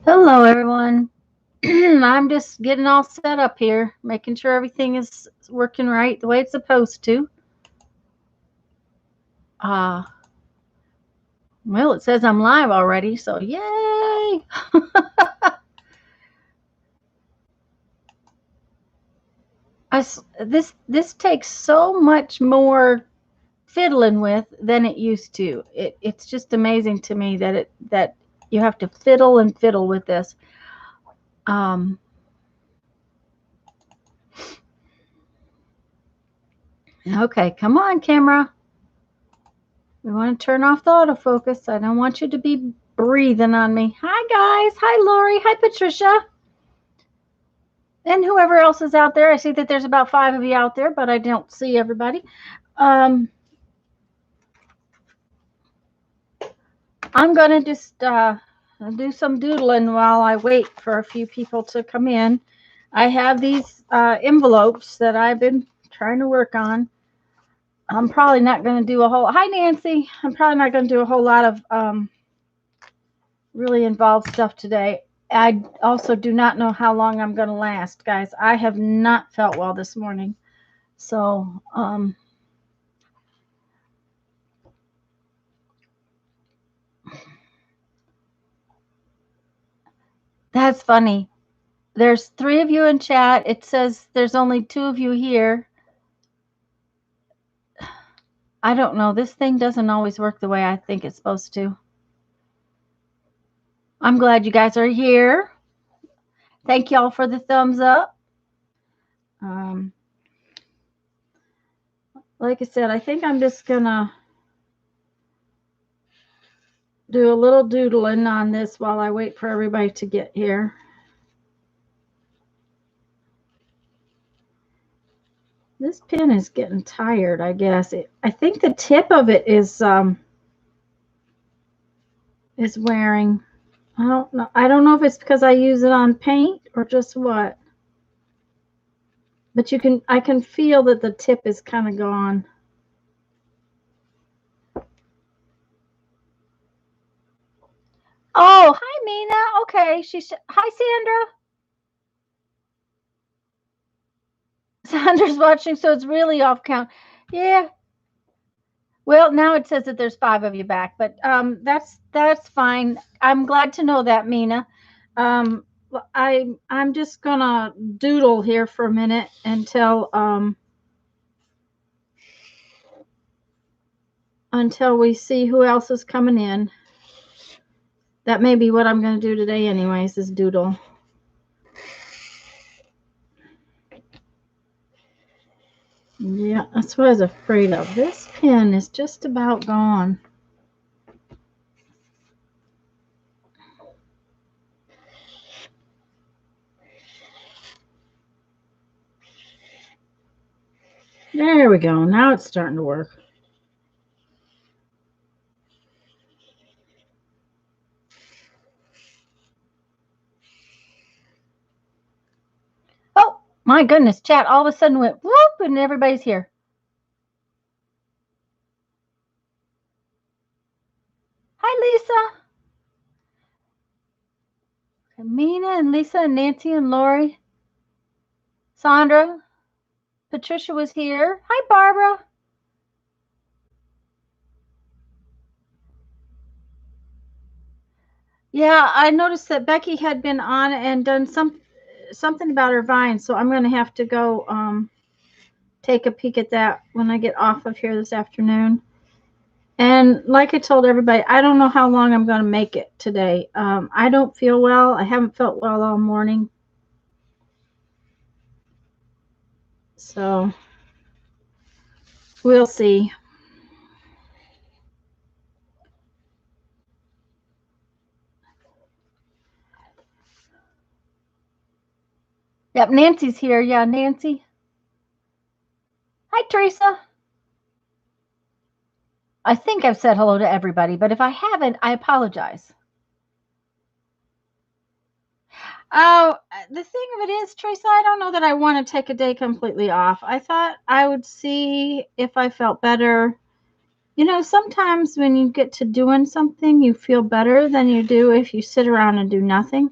Hello, everyone. I'm just getting all set up here, making sure everything is working right the way it's supposed to. Uh, well, it says I'm live already, so yay! This takes so much more fiddling with than it used to. It's just amazing to me that you have to fiddle and fiddle with this. Um, okay, come on, camera. We want to turn off the autofocus. I don't want you to be breathing on me. Hi, guys. Hi, Lori. Hi, Patricia. And whoever else is out there. I see that there's about 5 of you out there, but I don't see everybody. I'm going to just do some doodling while I wait for a few people to come in. I have these envelopes that I've been trying to work on. I'm probably not going to do a whole... Hi, Nancy. I'm probably not going to do a whole lot of really involved stuff today. I also do not know how long I'm going to last, guys. I have not felt well this morning. So, that's funny. There's 3 of you in chat. It says there's only 2 of you here. I don't know. This thing doesn't always work the way I think it's supposed to. I'm glad you guys are here. Thank y'all for the thumbs up. Like I said, I think I'm just going to do a little doodling on this while I wait for everybody to get here. This pen is getting tired, I guess. I think the tip of it is wearing. I don't know. I don't know if it's because I use it on paint or just what. But I can feel that the tip is kind of gone. Oh, hi, Mina. Okay, hi, Sandra. Sandra's watching, so it's really off count. Yeah. Well, now it says that there's 5 of you back, but that's fine. I'm glad to know that, Mina. I'm just gonna doodle here for a minute until we see who else is coming in. That may be what I'm going to do today anyways, is doodle. Yeah, that's what I was afraid of. This pen is just about gone. There we go. Now it's starting to work. Oh, my goodness, chat all of a sudden went whoop and everybody's here. Hi, Lisa. Mina and Lisa and Nancy and Lori. Sandra. Patricia was here. Hi, Barbara. Yeah, I noticed that Becky had been on and done something about her vine, so I'm going to have to go take a peek at that when I get off of here this afternoon. And like I told everybody, I don't know how long I'm going to make it today. I don't feel well. I haven't felt well all morning. So we'll see. Yep, Nancy's here. Yeah, Nancy. Hi, Teresa. I think I've said hello to everybody, but if I haven't, I apologize. Oh, the thing of it is, Teresa, I don't know that I want to take a day completely off. I thought I would see if I felt better, You know, sometimes when you get to doing something, you feel better than you do if you sit around and do nothing.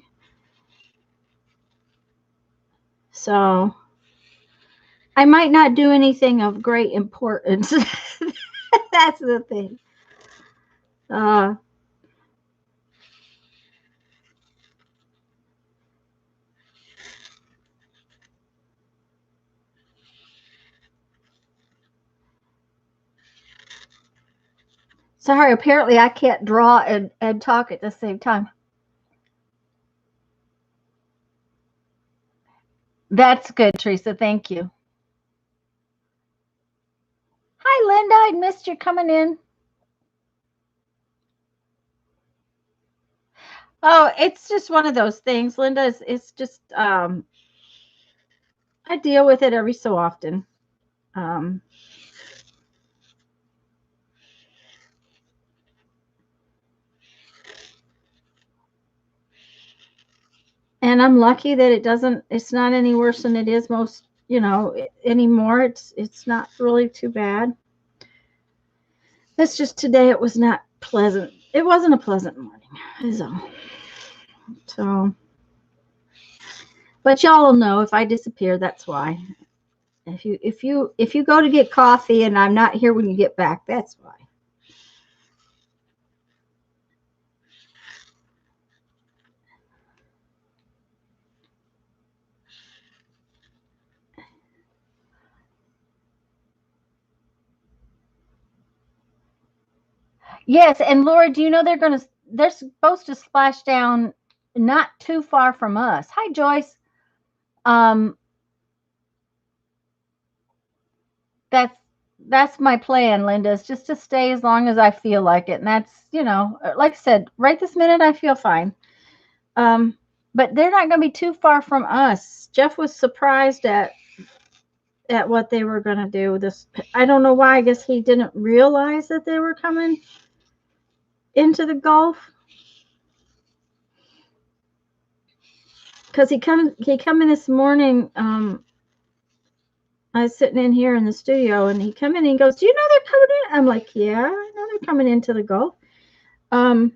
So I might not do anything of great importance. That's the thing. Uh, Sorry, apparently I can't draw and talk at the same time. That's good, Teresa. Thank you. Hi, Linda. I missed you coming in. Oh, it's just one of those things, Linda. It's just I deal with it every so often. Um, and I'm lucky that it's not any worse than it is most, anymore. It's not really too bad. It's just today it was not pleasant. It wasn't a pleasant morning. So, but y'all will know if I disappear, that's why. If you go to get coffee and I'm not here when you get back, that's why. Yes, and Laura, do you know they're supposed to splash down not too far from us. Hi, Joyce. Um, that's that's my plan, Linda, is just to stay as long as I feel like it. And that's, like I said, right this minute I feel fine. Um, but they're not going to be too far from us. Jeff was surprised at what they were going to do. This, I don't know why. I guess he didn't realize that they were coming into the Gulf. Because he come in this morning. I was sitting in here in the studio, and he come in and he goes, "Do you know they're coming in?" I'm like, "Yeah, I know they're coming into the Gulf." Um,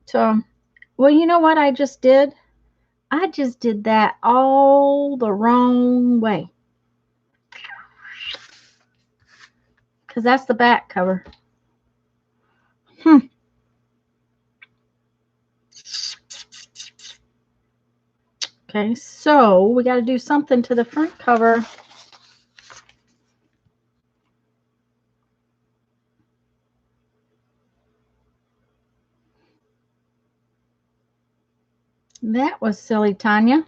so, well, you know what I just did? I just did that all the wrong way. Because that's the back cover. Okay, so we got to do something to the front cover. That was silly, Tanya.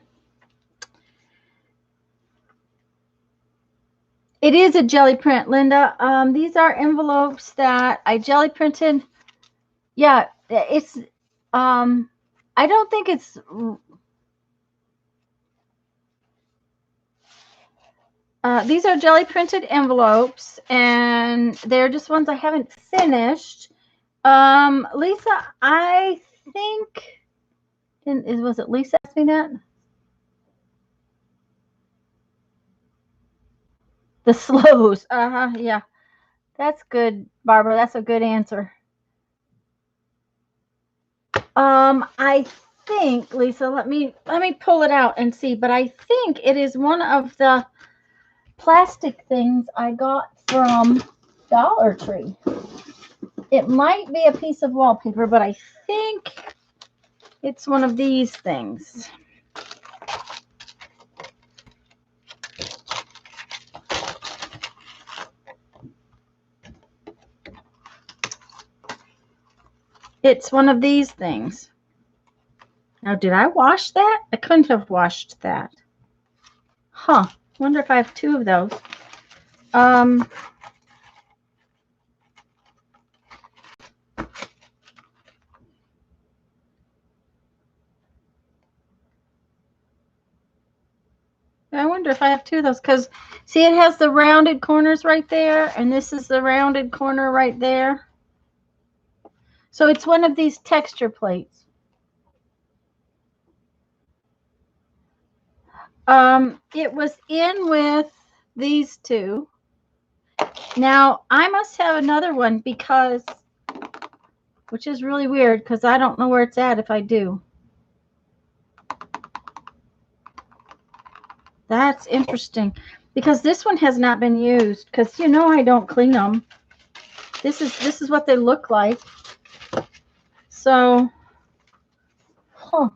It is a jelly print, Linda. These are envelopes that I jelly printed. Yeah, it's. I don't think it's. These are jelly printed envelopes, and they're just ones I haven't finished. Lisa, I think. Was it Lisa asking that? The slows. Yeah. That's good, Barbara. That's a good answer. I think, Lisa, let me pull it out and see, but I think it is one of the plastic things I got from Dollar Tree. It might be a piece of wallpaper, but I think it's one of these things. It's one of these things. Now, did I wash that? I couldn't have washed that. Huh. Wonder if I have two of those. I wonder if I have two of those, because see, it has the rounded corners right there, and this is the rounded corner right there. So it's one of these texture plates. It was in with these two. Now, I must have another one because, which is really weird because I don't know where it's at if I do. That's interesting because this one has not been used because you know I don't clean them. This is what they look like. So, huh.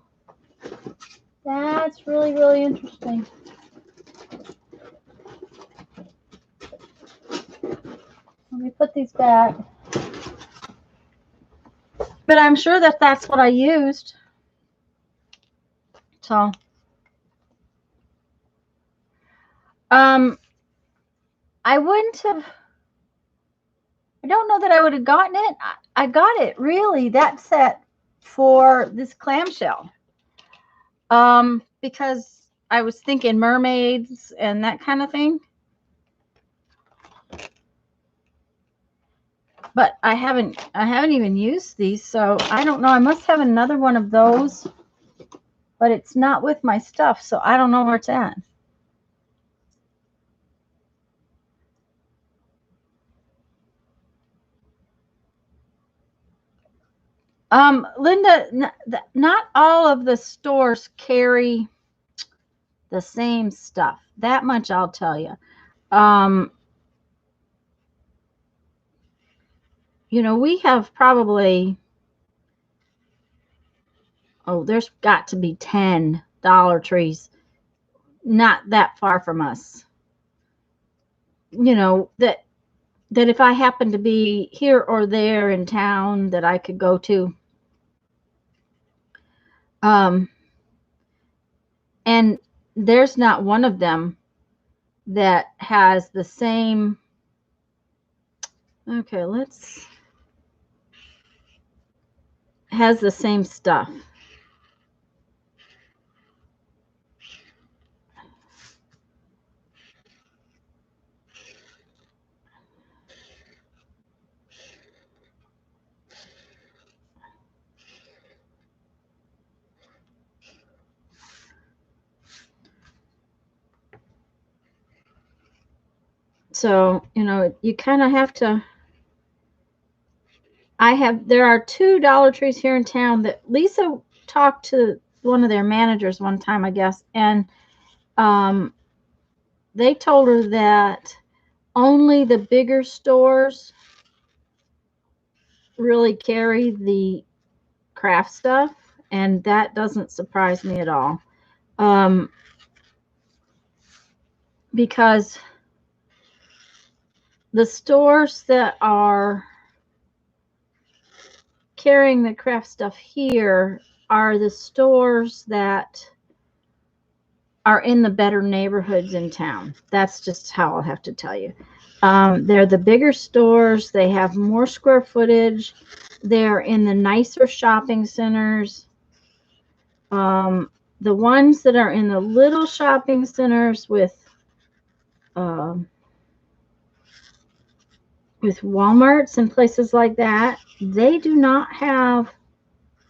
That's really, really interesting. Let me put these back. But I'm sure that that's what I used. So, I wouldn't have, I don't know that I would have gotten it. I got it really, that set for this clamshell. Because I was thinking mermaids and that kind of thing. But I haven't even used these, so I don't know. I must have another one of those, but it's not with my stuff, so I don't know where it's at. Linda, not all of the stores carry the same stuff. That much I'll tell you. You know, we have probably, oh, there's got to be 10 Dollar Trees not that far from us. You know, that if I happen to be here or there in town that I could go to. And there's not one of them that has the same. Okay, has the same stuff. So, you know, you kind of have to. There are 2 Dollar Trees here in town that Lisa talked to one of their managers one time, I guess, and they told her that only the bigger stores really carry the craft stuff, and that doesn't surprise me at all. Because the stores that are carrying the craft stuff here are the stores that are in the better neighborhoods in town. That's just how I'll have to tell you. They're the bigger stores. They have more square footage. They're in the nicer shopping centers. The ones that are in the little shopping centers with Walmarts and places like that, they do not have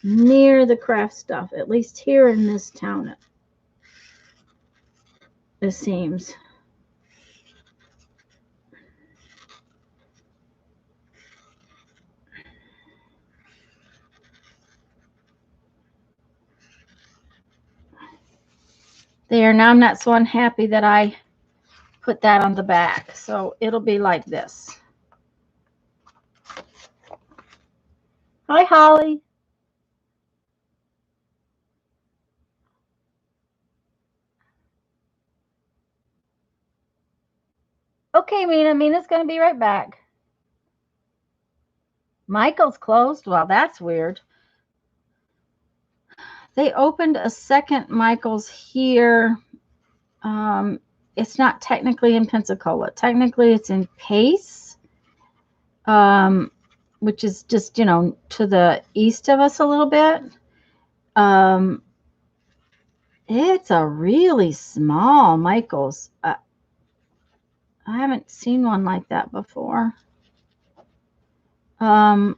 near the craft stuff, at least here in this town, it seems. There, now I'm not so unhappy that I put that on the back. So it'll be like this. Hi, Holly. Okay, Mina. Mina's going to be right back. Michael's closed? Well, that's weird. They opened a second Michael's here. It's not technically in Pensacola. Technically, it's in Pace, which is just, you know, to the east of us a little bit. It's a really small Michael's. I haven't seen one like that before. I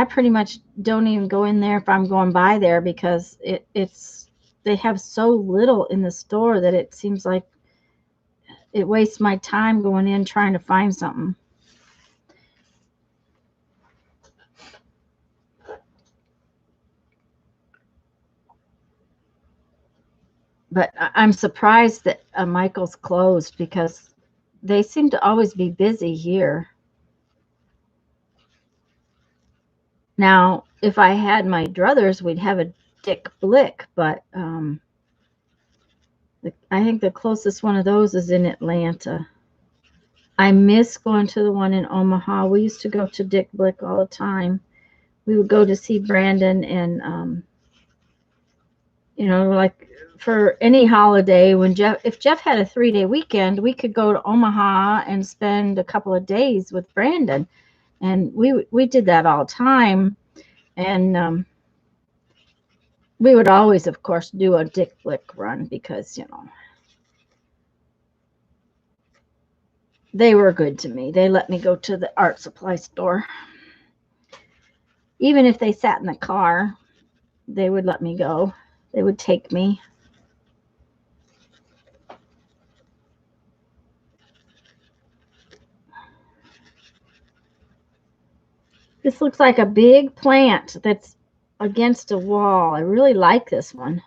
pretty much don't even go in there if I'm going by there because they have so little in the store that it seems like it wastes my time going in trying to find something. But I'm surprised that Michael's closed because they seem to always be busy here. Now, if I had my druthers, we'd have a Dick Blick, but I think the closest one of those is in Atlanta. I miss going to the one in Omaha. We used to go to Dick Blick all the time. We would go to see Brandon, and like for any holiday, when if Jeff had a 3-day weekend, we could go to Omaha and spend a couple of days with Brandon, and we did that all the time. And we would always, of course, do a Dick Blick run because they were good to me. They let me go to the art supply store. Even if they sat in the car, they would let me go. They would take me. This looks like a big plant that's against a wall. I really like this one.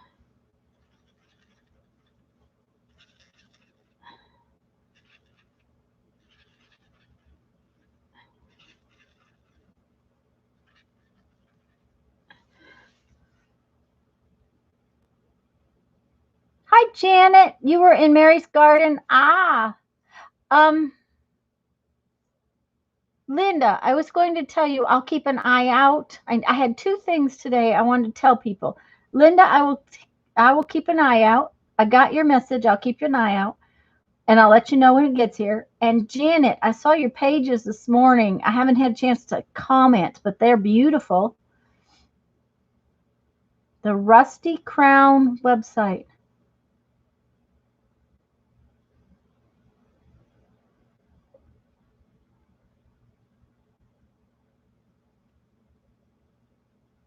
Hi, Janet. You were in Mary's garden. Linda, I was going to tell you I'll keep an eye out. I had 2 things today I wanted to tell people. Linda, I will keep an eye out. I got your message. I'll keep an eye out, and I'll let you know when it gets here. And Janet, I saw your pages this morning. I haven't had a chance to comment, but they're beautiful. The Rusty Crown website.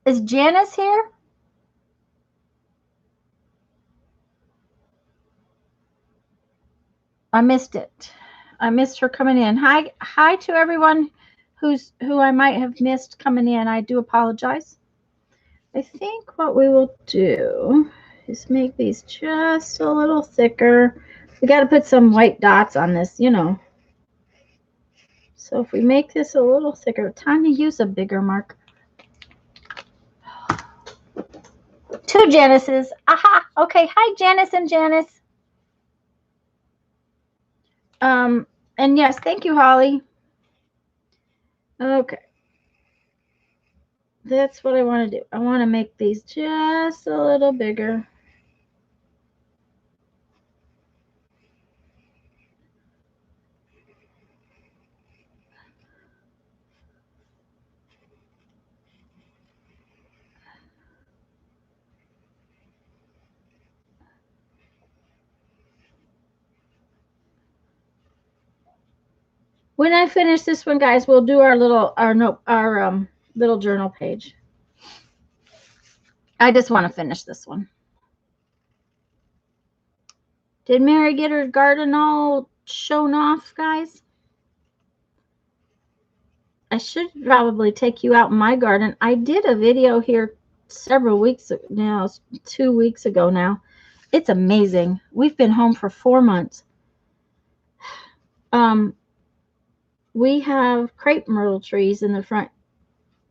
Is Janice here? I missed it. I missed her coming in. Hi to everyone who I might have missed coming in. I do apologize. I think what we will do is make these just a little thicker. We got to put some white dots on this, So if we make this a little thicker, time to use a bigger marker. 2 Janices. Aha. Okay. Hi, Janice and Janice. And yes, thank you, Holly. Okay. That's what I want to do. I want to make these just a little bigger. When I finish this one, guys, we'll do our little journal page. I just want to finish this one. Did Mary get her garden all shown off, guys? I should probably take you out in my garden. I did a video here several weeks ago now, 2 weeks ago now. It's amazing. We've been home for 4 months. We have crepe myrtle trees in the front.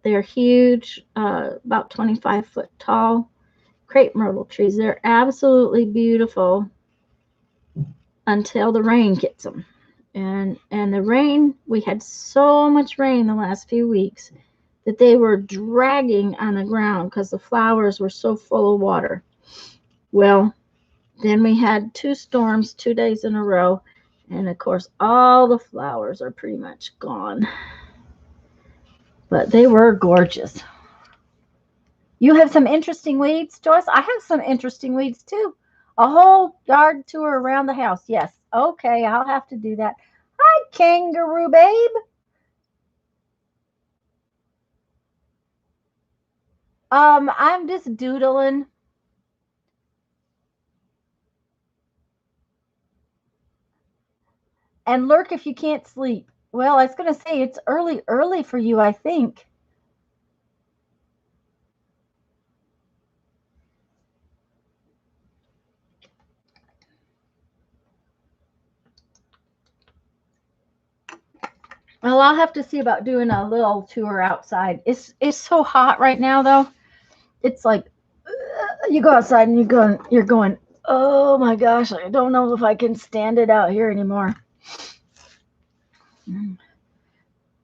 They're huge, about 25 foot tall crepe myrtle trees. They're absolutely beautiful until the rain gets them. And the rain, we had so much rain the last few weeks that they were dragging on the ground because the flowers were so full of water. Well, then we had 2 storms 2 days in a row, and of course all the flowers are pretty much gone. But they were gorgeous. You have some interesting weeds, Joyce? I have some interesting weeds too. A whole yard tour around the house. Yes. Okay, I'll have to do that. Hi, Kangaroo Babe. I'm just doodling. And lurk if you can't sleep. Well, I was going to say it's early for you, I think. Well, I'll have to see about doing a little tour outside. It's so hot right now, though. It's like you go outside and you're going. Oh my gosh, I don't know if I can stand it out here anymore.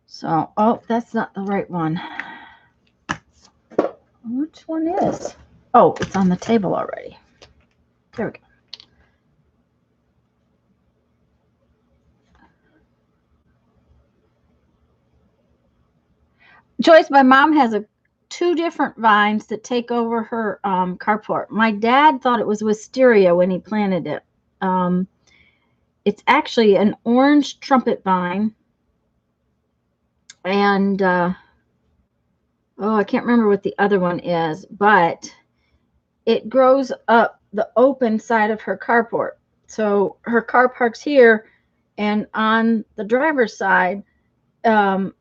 So, oh, that's not the right one. Which one is? Oh, it's on the table already. There we go. Joyce, my mom has two different vines that take over her carport. My dad thought it was wisteria when he planted it. Um, it's actually an orange trumpet vine, and oh, I can't remember what the other one is, but it grows up the open side of her carport. So her car parks here, and on the driver's side, um,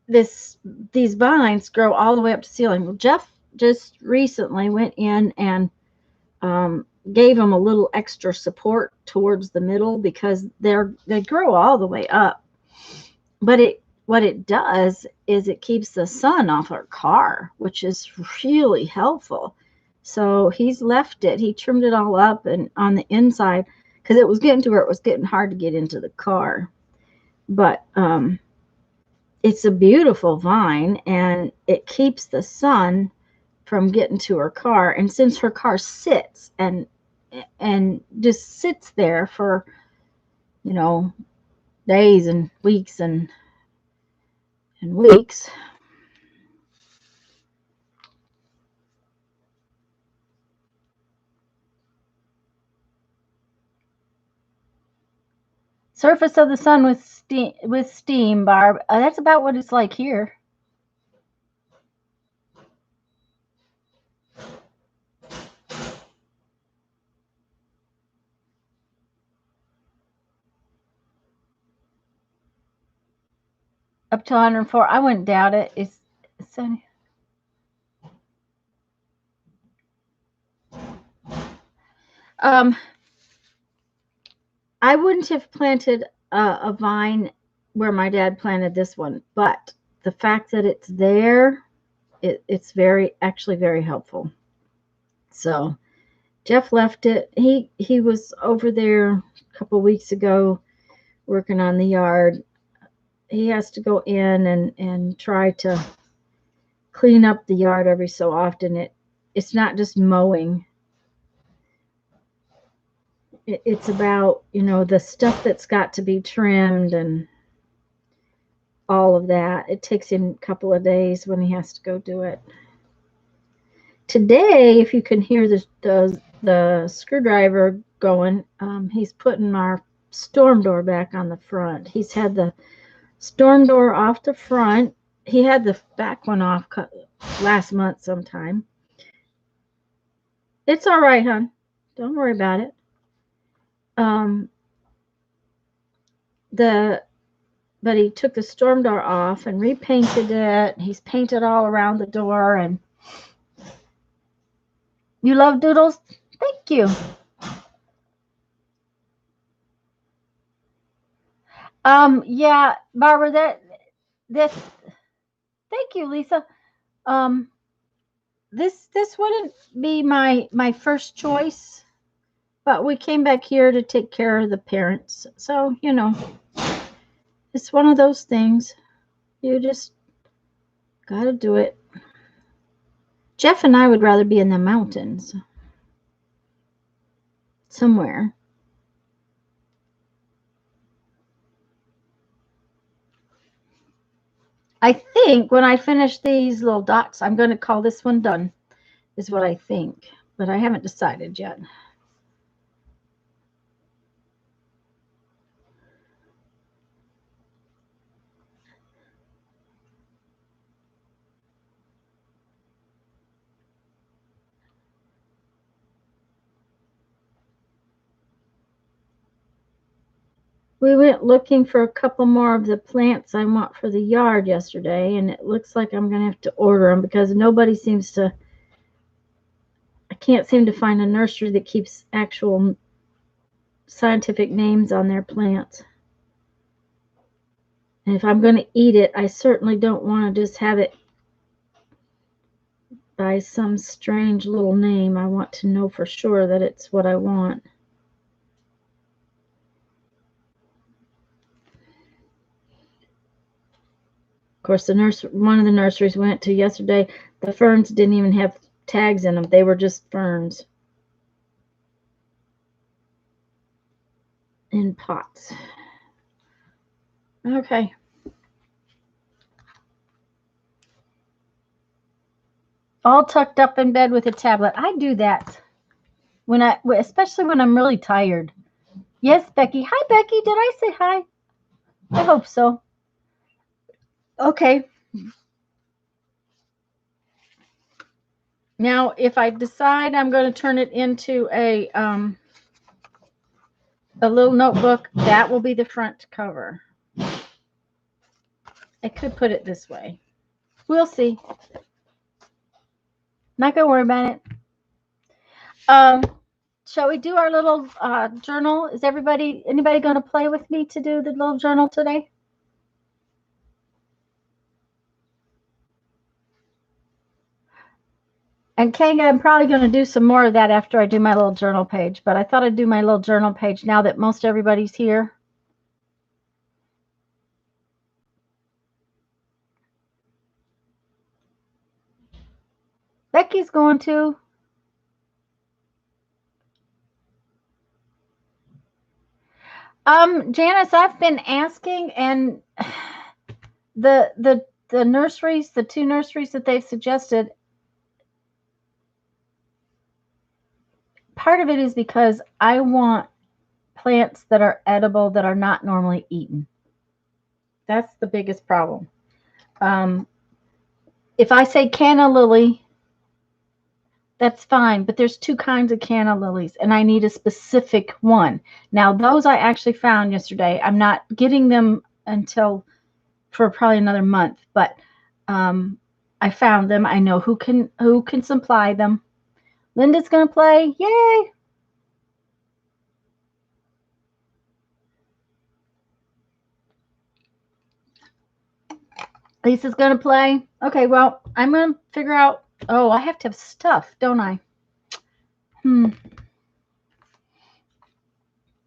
these vines grow all the way up to the ceiling. Well, Jeff just recently went in and gave them a little extra support towards the middle because they grow all the way up. But what it does is it keeps the sun off our car, which is really helpful. So he's left it. He trimmed it all up and on the inside because it was getting to where it was getting hard to get into the car. But it's a beautiful vine and it keeps the sun from getting to her car. And since her car sits and just sits there for, days and weeks and weeks. Surface of the sun with steam, Barb. That's about what it's like here. Up to 104. I wouldn't doubt it. It's sunny. Um, I wouldn't have planted a vine where my dad planted this one, but the fact that it's there, it's actually very helpful. So Jeff left it. He was over there a couple of weeks ago working on the yard. He has to go in and try to clean up the yard every so often. It's not just mowing. It's about, the stuff that's got to be trimmed and all of that. It takes him a couple of days when he has to go do it. Today, if you can hear the screwdriver going, he's putting our storm door back on the front. He's had the storm door off the front. He had the back one off last month sometime. It's all right, hon. Don't worry about it. But he took the storm door off and repainted it. He's painted all around the door. And you love doodles? Thank you. Yeah, Barbara, this thank you, Lisa. Um, this wouldn't be my first choice, but we came back here to take care of the parents. So, it's one of those things. You just gotta do it. Jeff and I would rather be in the mountains somewhere. I think when I finish these little dots, I'm going to call this one done, is what I think. But I haven't decided yet. We went looking for a couple more of the plants I want for the yard yesterday, and it looks like I'm going to have to order them because nobody seems to, I can't seem to find a nursery that keeps actual scientific names on their plants. And if I'm going to eat it, I certainly don't want to just have it by some strange little name. I want to know for sure that it's what I want. Of course, one of the nurseries we went to yesterday, the ferns didn't even have tags in them. They were just ferns in pots. Okay. All tucked up in bed with a tablet. I do that especially when I'm really tired. Yes, Becky. Hi, Becky. Did I say hi? I hope so. Okay. Now, if I decide I'm going to turn it into a little notebook, that will be the front cover. I could put it this way. We'll see. Not going to worry about it. Shall we do our little journal? Is anybody going to play with me to do the little journal today? And Kanga, I'm probably going to do some more of that after I do my little journal page, but I thought I'd do my little journal page now that most everybody's here. Becky's going to. Janice, I've been asking, and the nurseries, the two nurseries that they've suggested, part of it is because I want plants that are edible that are not normally eaten. That's the biggest problem. If I say canna lily, that's fine, but there's two kinds of canna lilies, and I need a specific one. Now, those I actually found yesterday. I'm not getting them until for probably another month, but I found them. I know who can supply them. Linda's going to play. Yay! Lisa's going to play. Okay, well, I'm going to figure out. Oh, I have to have stuff, don't I?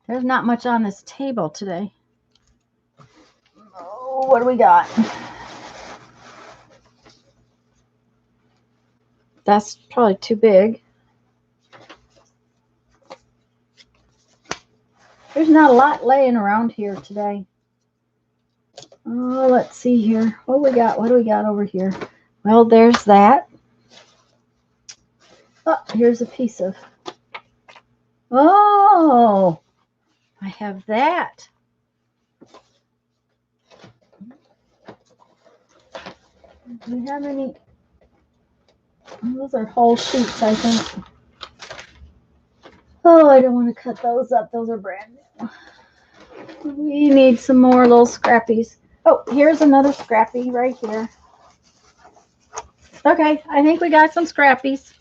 There's not much on this table today. Oh, what do we got? That's probably too big. There's not a lot laying around here today. Oh, let's see here. What do we got? What do we got over here? Well, there's that. Oh, here's a piece of. Oh, I have that. Do we have any? Those are whole sheets, I think. Oh, I don't want to cut those up. Those are brand new. We need some more little scrappies. Oh, here's another scrappy right here. Okay, I think we got some scrappies.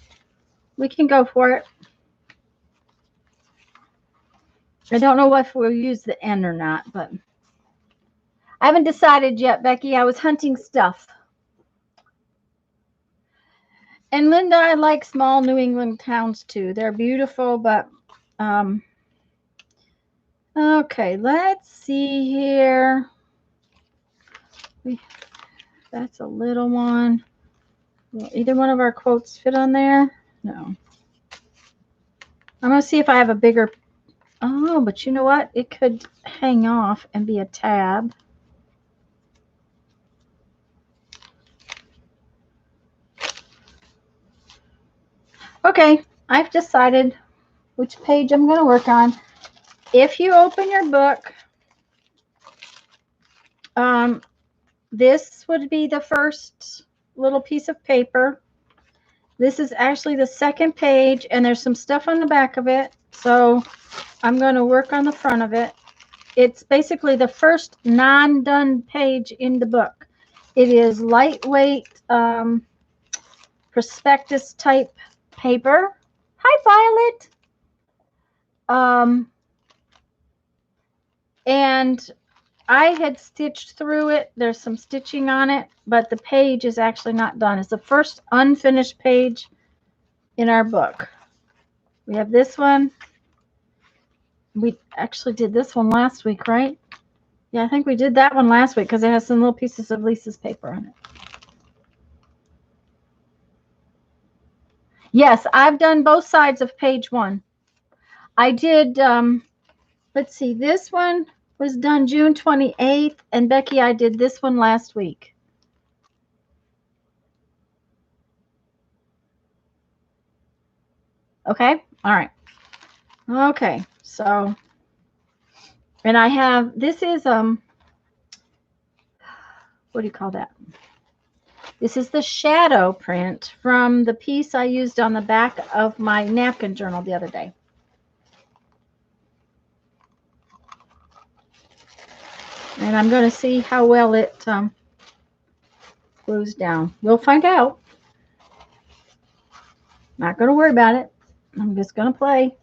We can go for it. I don't know if we'll use the end or not, but I haven't decided yet, Becky. I was hunting stuff. And Linda, I like small New England towns too. They're beautiful, but okay, let's see here. That's a little one. Will either one of our quotes fit on there? No. I'm going to see if I have a bigger. Oh, but you know what? It could hang off and be a tab. Okay, I've decided which page I'm going to work on. If you open your book, this would be the first little piece of paper. This is actually the second page, and there's some stuff on the back of it. So I'm going to work on the front of it. It's basically the first non-done page in the book. It is lightweight prospectus type paper. Hi, Violet. And I had stitched through it. There's some stitching on it, but the page is actually not done. It's the first unfinished page in our book. We have this one. We actually did this one last week, right? Yeah, I think we did that one last week because it has some little pieces of Lisa's paper on it. Yes, I've done both sides of page 1. I did, let's see, this one was done June 28th, and Becky, I did this one last week. Okay, all right. Okay, so, and I have, this is, what do you call that? This is the shadow print from the piece I used on the back of my napkin journal the other day. And I'm going to see how well it glues down. We'll find out. Not going to worry about it. I'm just going to play.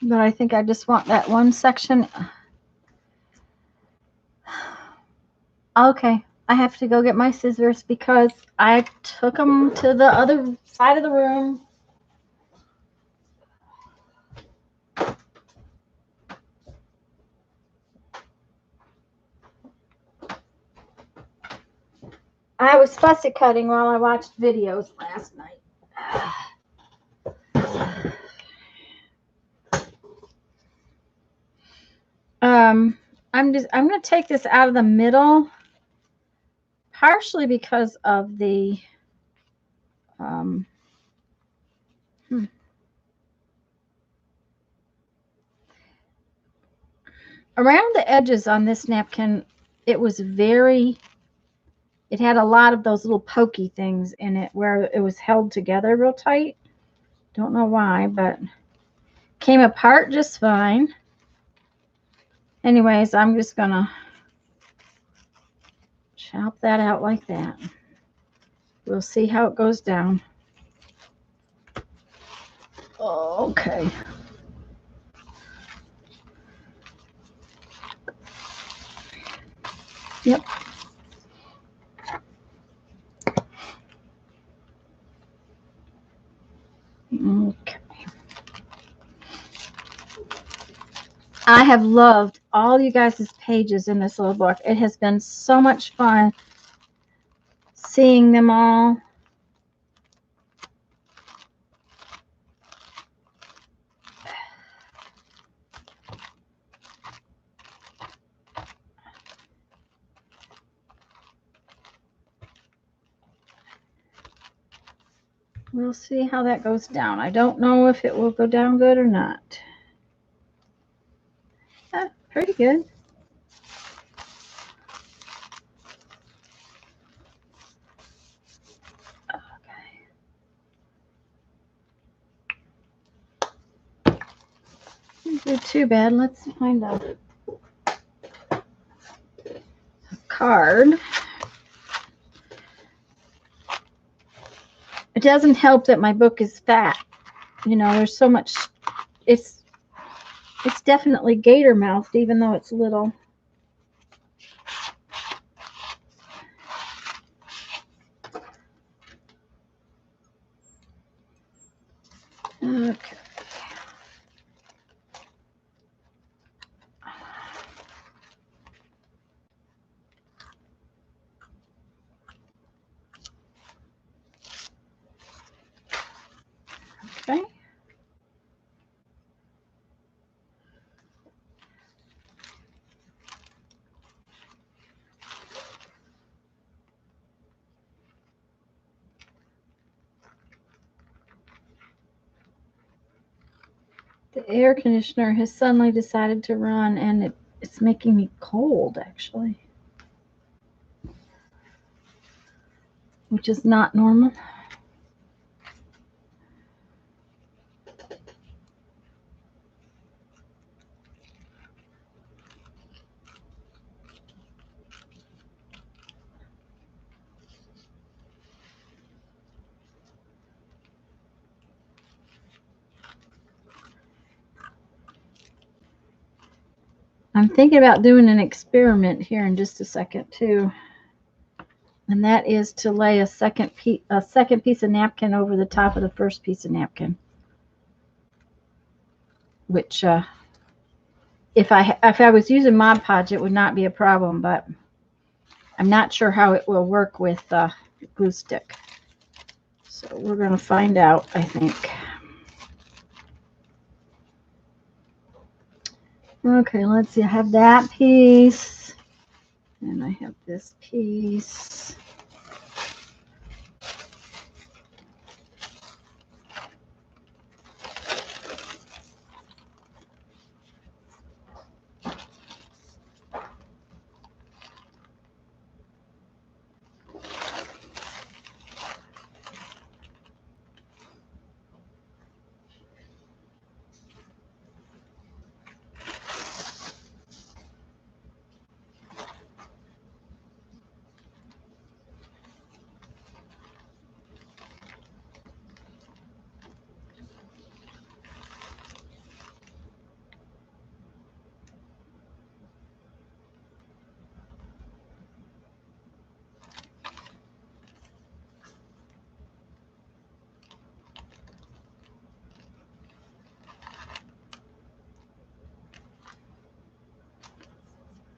But I think I just want that one section. Okay, I have to go get my scissors because I took them to the other side of the room. I was fussy cutting while I watched videos last night. I'm going to take this out of the middle, partially because of the around the edges on this napkin, it had a lot of those little pokey things in it where it was held together real tight. Don't know why, but came apart just fine. Anyways, I'm just going to chop that out like that. We'll see how it goes down. Okay. Yep. Okay. I have loved all you guys' pages in this little book. It has been so much fun seeing them all. We'll see how that goes down. I don't know if it will go down good or not. Pretty good. Didn't do too bad. Let's find a card. It doesn't help that my book is fat. You know, there's so much. It's definitely gator mouthed, even though it's little. Okay. Okay. The air conditioner has suddenly decided to run, and it's making me cold, actually. which is not normal. I'm thinking about doing an experiment here in just a second too, and that is to lay a second piece of napkin over the top of the first piece of napkin, which if I was using Mod Podge, it would not be a problem, but I'm not sure how it will work with glue stick. So we're going to find out, I think. Okay, let's see. I have that piece, and I have this piece.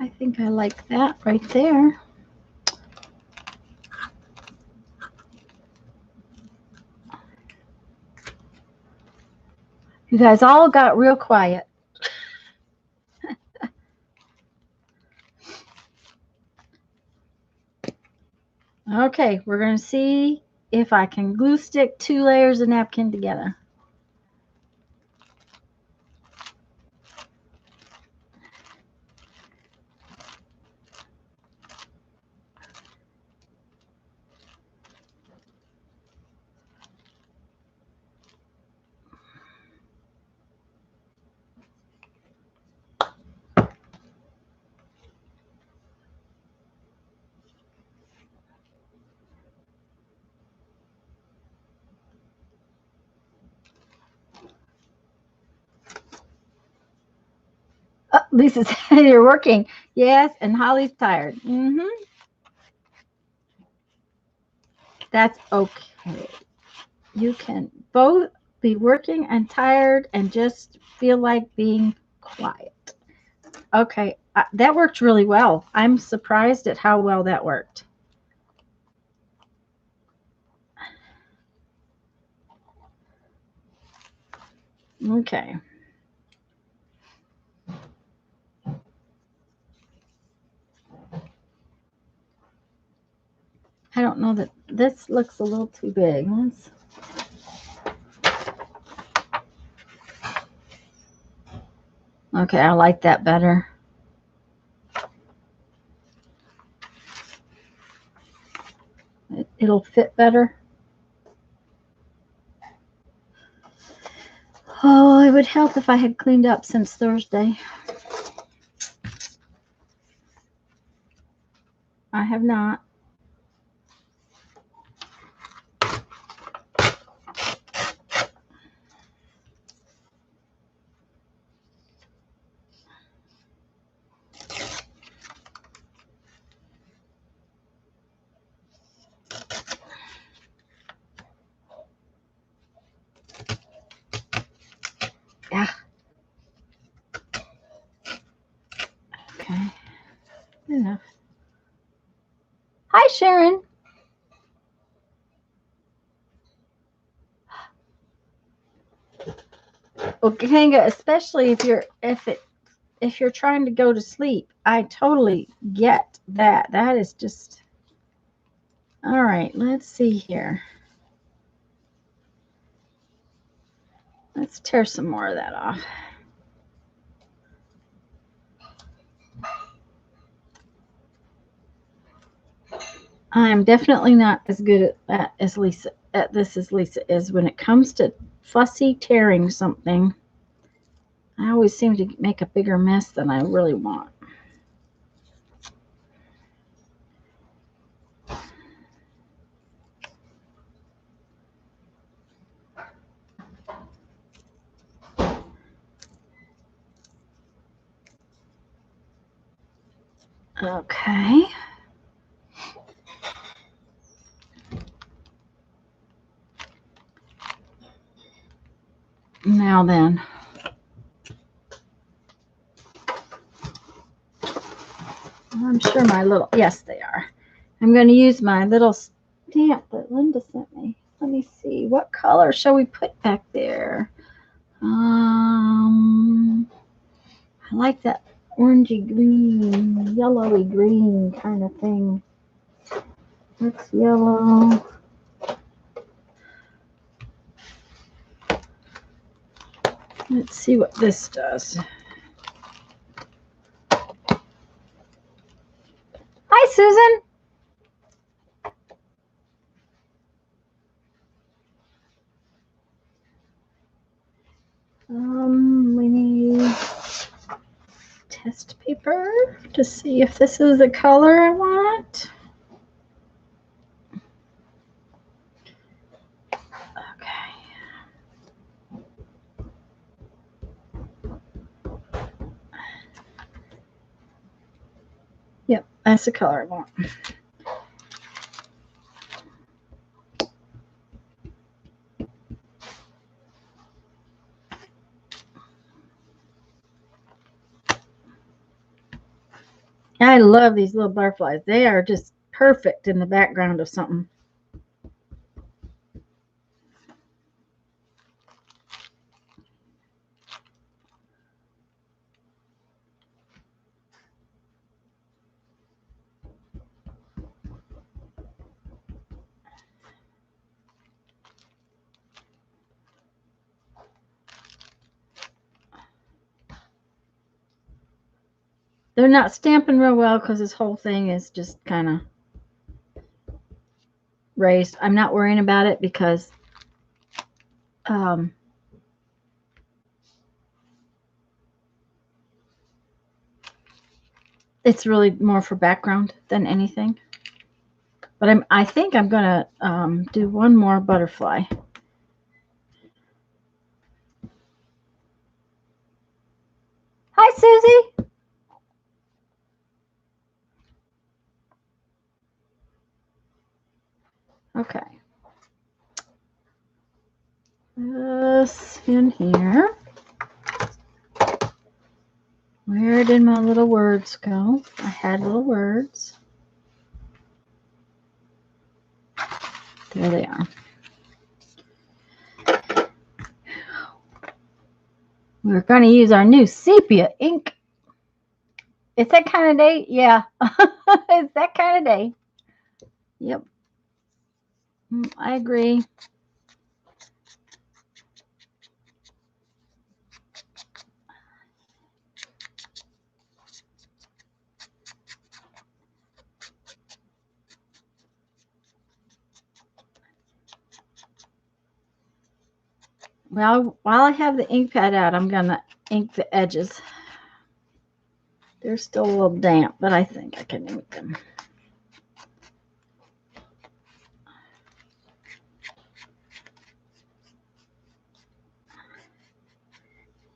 I think I like that right there. You guys all got real quiet. Okay, we're going to see if I can glue stick 2 layers of napkin together. Lisa said you're working. Yes, and Holly's tired. That's okay. You can both be working and tired and just feel like being quiet. Okay, that worked really well. I'm surprised at how well that worked. Okay. I don't know, that this looks a little too big. Okay, I like that better. It'll fit better. Oh, it would help if I had cleaned up since Thursday. I have not. Yeah. Okay. Good enough. Hi, Sharon. Okay, especially if you're trying to go to sleep. I totally get that. That is just all right. Let's see here. Let's tear some more of that off. I'm definitely not as good at that as Lisa at this as Lisa is when it comes to fussy tearing something. I always seem to make a bigger mess than I really want. Okay. Now then. I'm sure my little, yes, they are. I'm going to use my little stamp that Linda sent me. Let me see. What color shall we put back there? I like that orangey green, yellowy green kind of thing. That's yellow. Let's see what this does. Hi, Susan. We need test paper to see if this is the color I want. Okay. Yep, that's the color I want. I love these little butterflies. They are just perfect in the background of something. They're not stamping real well because this whole thing is just kind of raised. I'm not worrying about it because it's really more for background than anything. But I think I'm gonna do one more butterfly. Hi, Susie. Okay. This in here. Where did my little words go? I had little words. There they are. We're going to use our new sepia ink. It's that kind of day. Yeah. It's that kind of day. Yep. I agree. Well, while I have the ink pad out, I'm going to ink the edges. They're still a little damp, but I think I can ink them.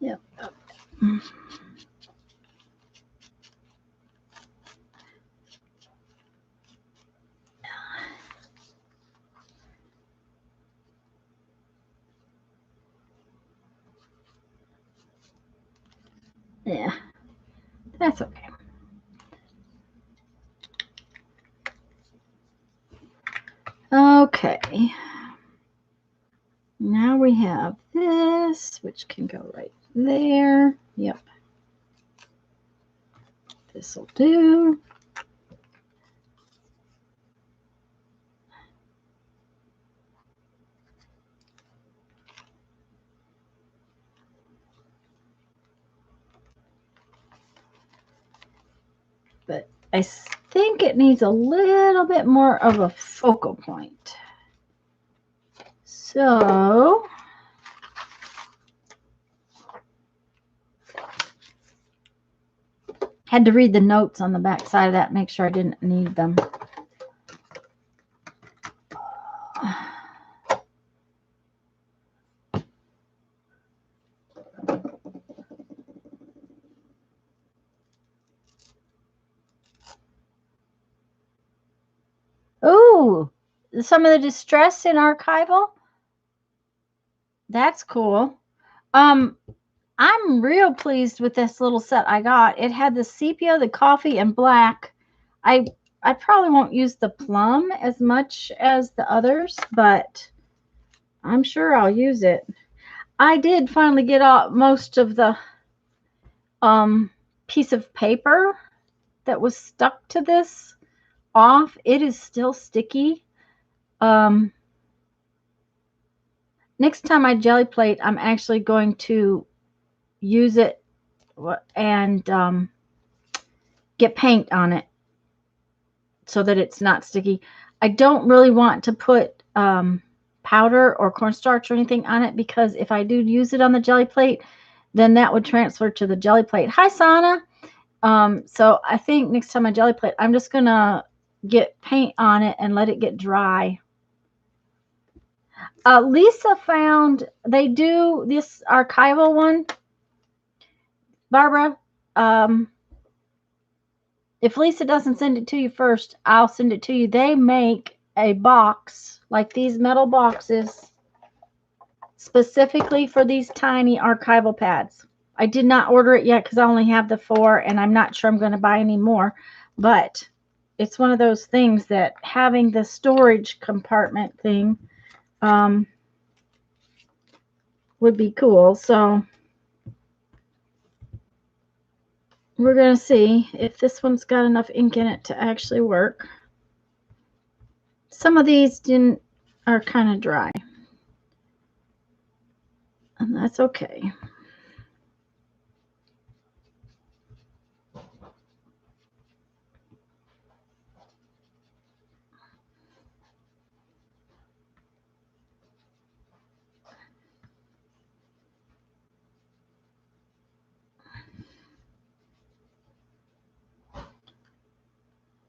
Yep. Yeah, that's okay. Okay. Now we have this, which can go right there. Yep. This will do. But I think it needs a little bit more of a focal point. So had to read the notes on the back side of that, make sure I didn't need them. Ooh, some of the distress in archival. That's cool. I'm real pleased with this little set I got. It had the sepia, the coffee, and black. I probably won't use the plum as much as the others, but I'm sure I'll use it. I did finally get out most of the piece of paper that was stuck to this off. It is still sticky. Next time I jelly plate, I'm actually going to use it and get paint on it so that it's not sticky. I don't really want to put powder or cornstarch or anything on it, because if I do use it on the jelly plate, then that would transfer to the jelly plate. Hi, Sana. So I think next time I jelly plate, I'm just going to get paint on it and let it get dry. Lisa found, they do this archival one. Barbara, if Lisa doesn't send it to you first, I'll send it to you. They make a box like these metal boxes specifically for these tiny archival pads. I did not order it yet because I only have the 4, and I'm not sure I'm going to buy any more. But it's one of those things that having the storage compartment thing would be cool. So we're going to see if this one's got enough ink in it to actually work. Some of these are kind of dry, and that's okay.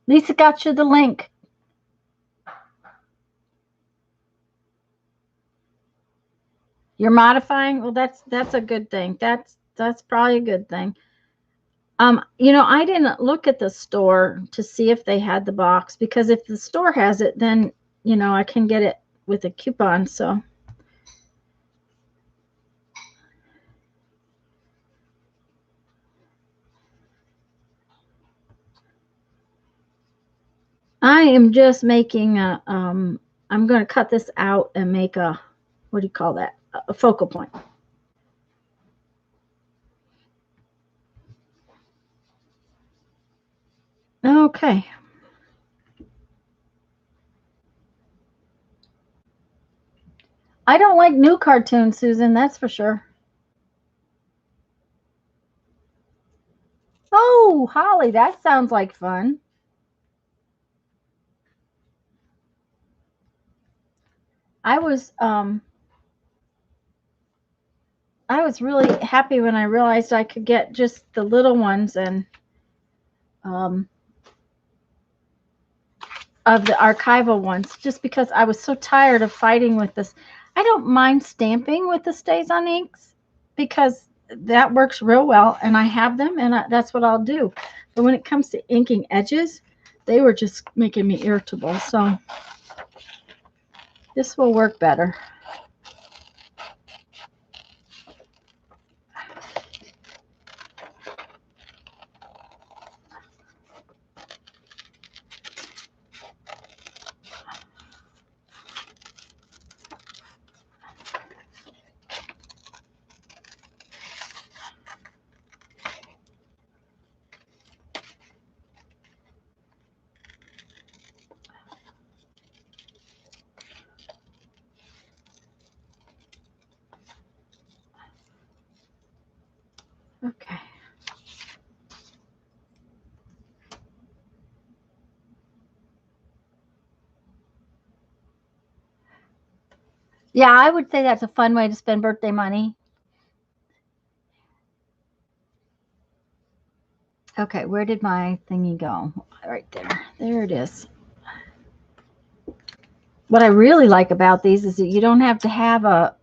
Lisa got you the link. You're modifying? Well, that's a good thing. That's probably a good thing. You know, I didn't look at the store to see if they had the box, because if the store has it, then, you know, I can get it with a coupon. So I am just making a, I'm going to cut this out and make a, what do you call that? A focal point. Okay. I don't like new cartoons, Susan, that's for sure. Oh, Holly, that sounds like fun. I was really happy when I realized I could get just the little ones and of the archival ones, just because I was so tired of fighting with this. I don't mind stamping with the StazOn inks because that works real well, and I have them, and that's what I'll do. But when it comes to inking edges, they were just making me irritable. So this will work better. Okay. Yeah, I would say that's a fun way to spend birthday money. Okay, where did my thingy go? Right there. There it is. What I really like about these is that you don't have to have a,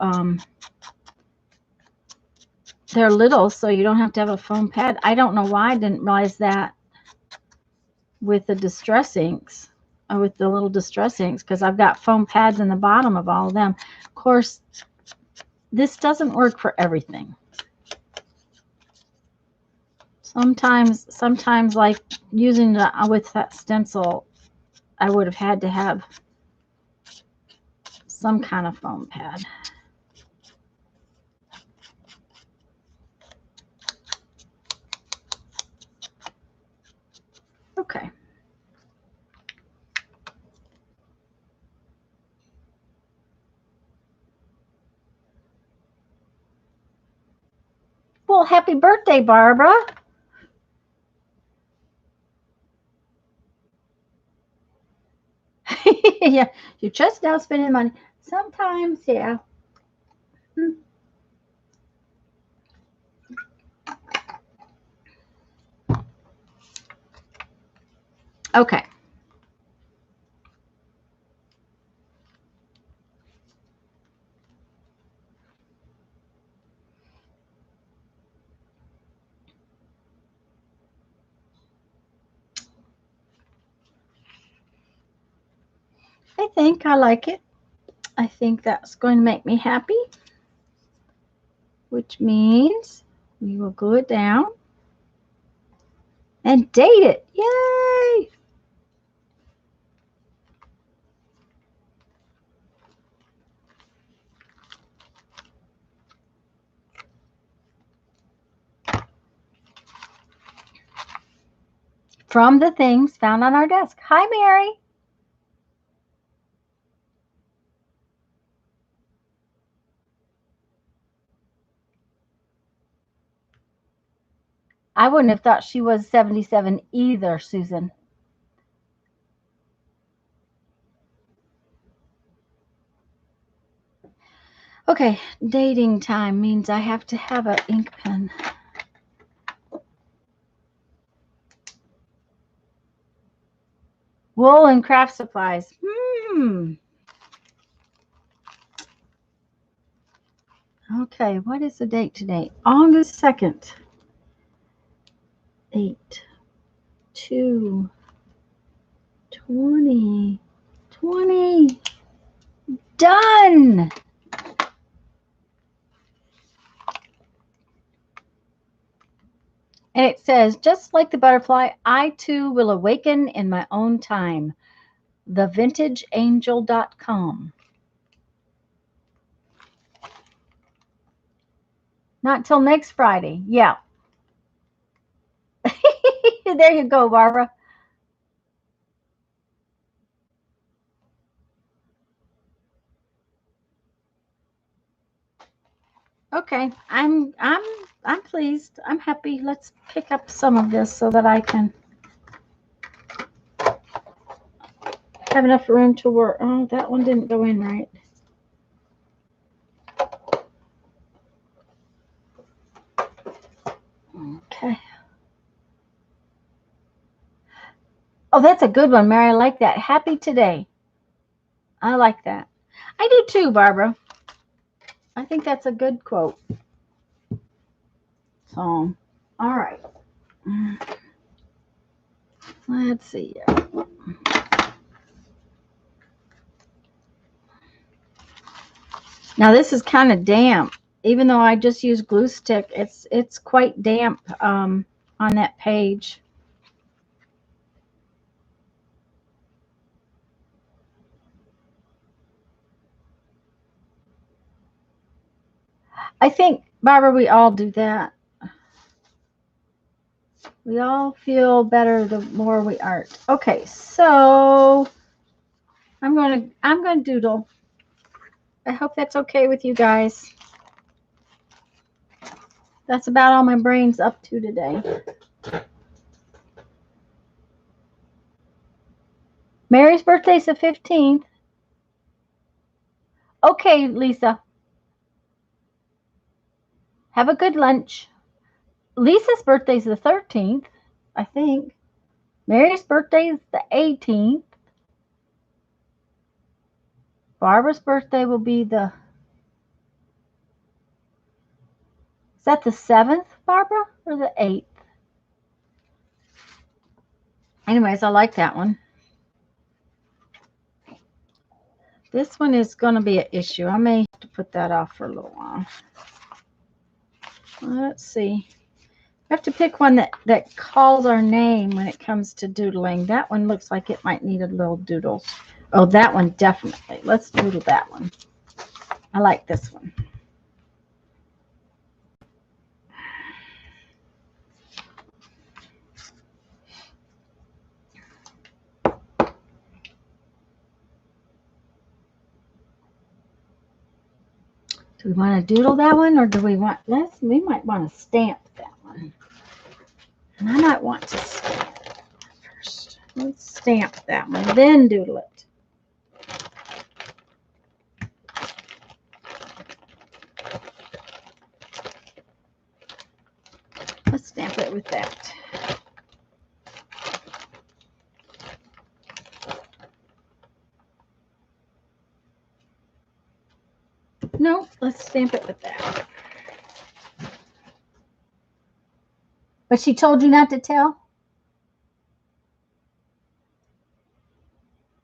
they're little, so you don't have to have a foam pad. I don't know why I didn't realize that with the distress inks, with the little distress inks, because I've got foam pads in the bottom of all of them. Of course, this doesn't work for everything. Sometimes like using the, with that stencil, I would have had to have some kind of foam pad. Okay. Well, happy birthday, Barbara. Yeah, you're just now spending money. Sometimes, yeah. Okay. I think I like it. I think that's going to make me happy, which means we will glue it down and date it. Yay! From the things found on our desk. Hi, Mary. I wouldn't have thought she was 77 either, Susan. Okay, dating time means I have to have an ink pen. Wool and craft supplies. Okay, what is the date today? August 2nd. 8, 2, 20, 20. Done! And it says, just like the butterfly, I too will awaken in my own time. TheVintageAngel.com. Not till next Friday. Yeah. There you go, Barbara. Okay, I'm pleased. I'm happy. Let's pick up some of this so that I can have enough room to work. Oh, that one didn't go in right. Okay. Oh, that's a good one, Mary. I like that. Happy today. I like that. I do too, Barbara. I think that's a good quote. So, all right. Let's see. Now this is kind of damp. Even though I just use glue stick, it's quite damp on that page. I think, Barbara, we all do that. We all feel better the more we art. Okay, so I'm gonna doodle. I hope that's okay with you guys. That's about all my brain's up to today. Mary's birthday's the 15th. Okay, Lisa. Have a good lunch. Lisa's birthday's the 13th, I think. Mary's birthday is the 18th. Barbara's birthday will be the... Is that the 7th, Barbara? Or the 8th? Anyways, I like that one. This one is going to be an issue. I may have to put that off for a little while. Let's see. I have to pick one that calls our name when it comes to doodling. That one looks like it might need a little doodles. Oh, that one definitely. Let's doodle that one. I like this one. Do we want to doodle that one, or do we want... We might want to stamp that one. And I might want to stamp it first. Let's stamp that one, then doodle it. Let's stamp it with that. No, let's stamp it with that. But she told you not to tell?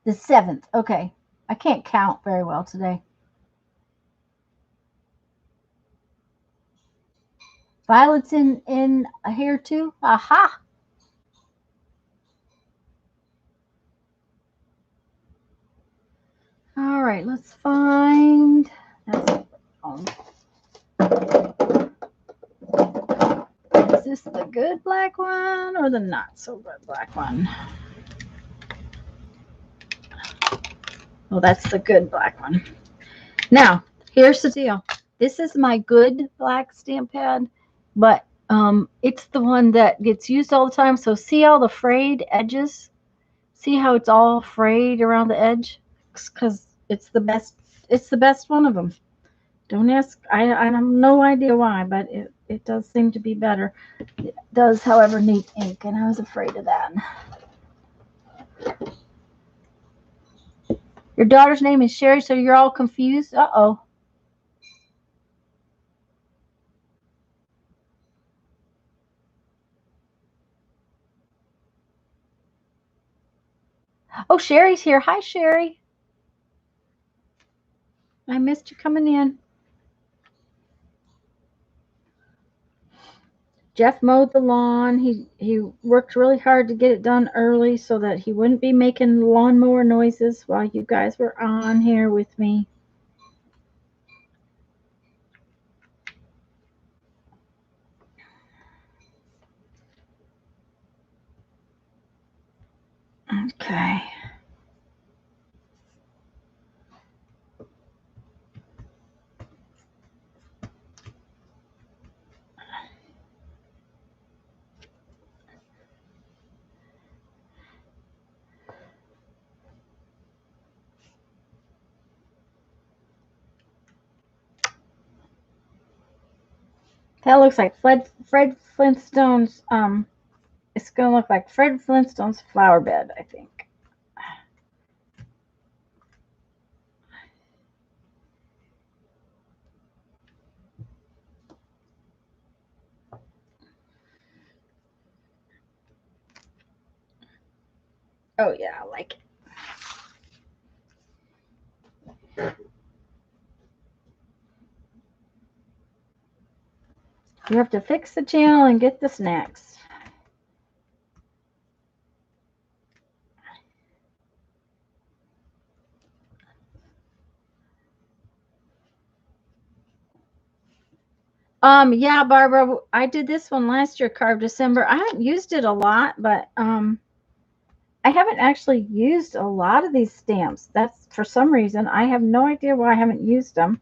The 7th. Okay. I can't count very well today. Violet's in here too? Aha! All right, let's find... That's Is this the good black one or the not so good black one? Oh, that's the good black one. Now, here's the deal. This is my good black stamp pad, but it's the one that gets used all the time. So see all the frayed edges? See how it's all frayed around the edge? Because it's the best. It's the best one of them. Don't ask. I have no idea why, but it does seem to be better. It does, however, need ink, and I was afraid of that. Your daughter's name is Sherry, so you're all confused? Uh-oh. Oh, Sherry's here. Hi, Sherry. I missed you coming in. Jeff mowed the lawn. He worked really hard to get it done early so that he wouldn't be making lawnmower noises while you guys were on here with me. Okay. That looks like Fred Flintstone's, it's going to look like Fred Flintstone's flower bed, I think. Oh, yeah, I like it. You have to fix the channel and get the snacks. Yeah, Barbara, I did this one last year, Carved December. I haven't used it a lot, but I haven't actually used a lot of these stamps. That's for some reason. I have no idea why I haven't used them.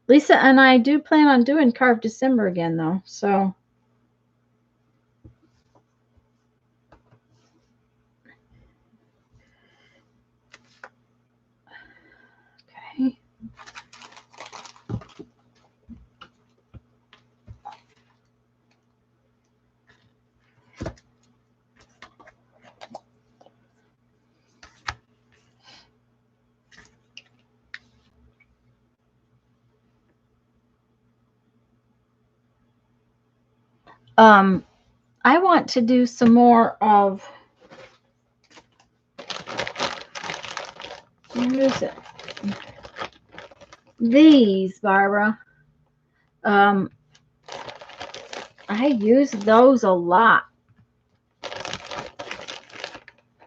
Lisa and I do plan on doing Carved December again, though. So I want to do some more of, where is it? These, Barbara. Um, I use those a lot.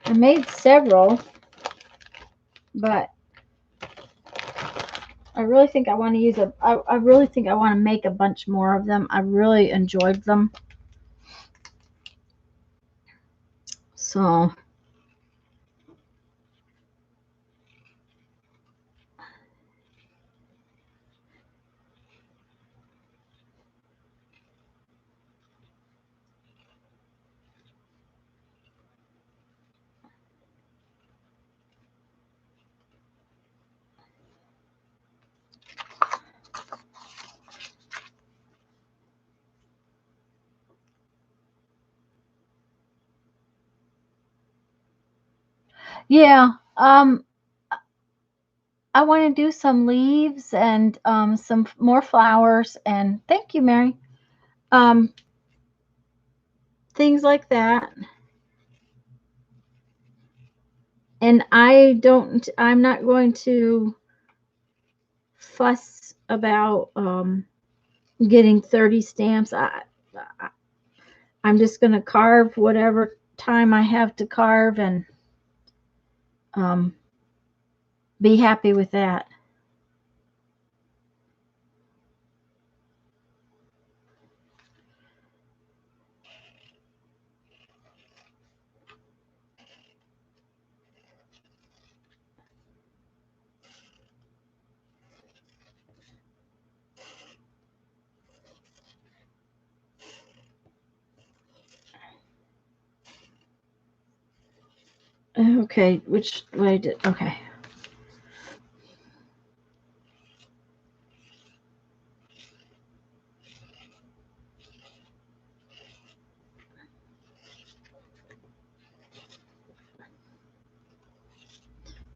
I made several, but I really think I want to use I really think I want to make a bunch more of them. I really enjoyed them. So, yeah, I want to do some leaves and some more flowers, and thank you, Mary. Um, things like that. And I'm not going to fuss about getting 30 stamps. I'm just going to carve whatever time I have to carve and um, be happy with that. Okay, which way did, okay.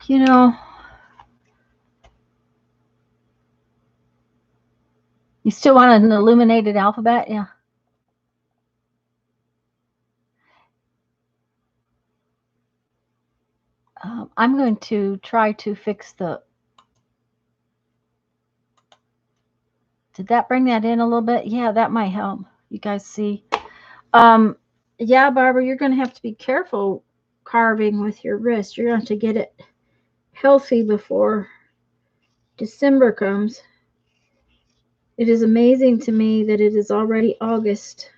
You know, you still want an illuminated alphabet? Yeah. I'm going to try to fix the, did that bring that in a little bit? Yeah, that might help. You guys see? Um, yeah, Barbara, you're going to have to be careful carving with your wrist. You're going to have to get it healthy before December comes. It is amazing to me that it is already August.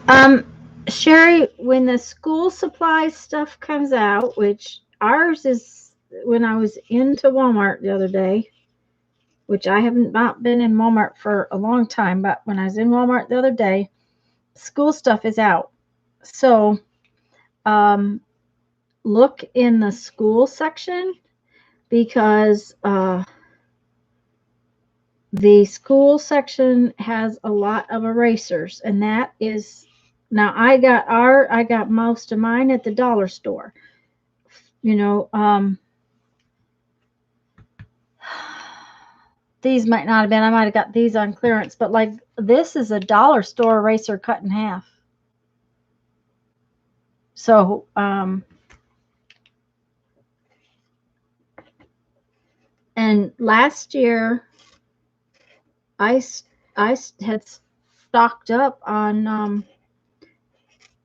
Um, Sherry, when the school supply stuff comes out, which ours is, when I was into Walmart the other day, which I haven't not been in Walmart for a long time, but when I was in Walmart the other day, school stuff is out. So, um, look in the school section because the school section has a lot of erasers, and that is, now I got most of mine at the dollar store. You know, these might not have been, I might have got these on clearance, but like this is a dollar store eraser cut in half. So, and last year I had stocked up on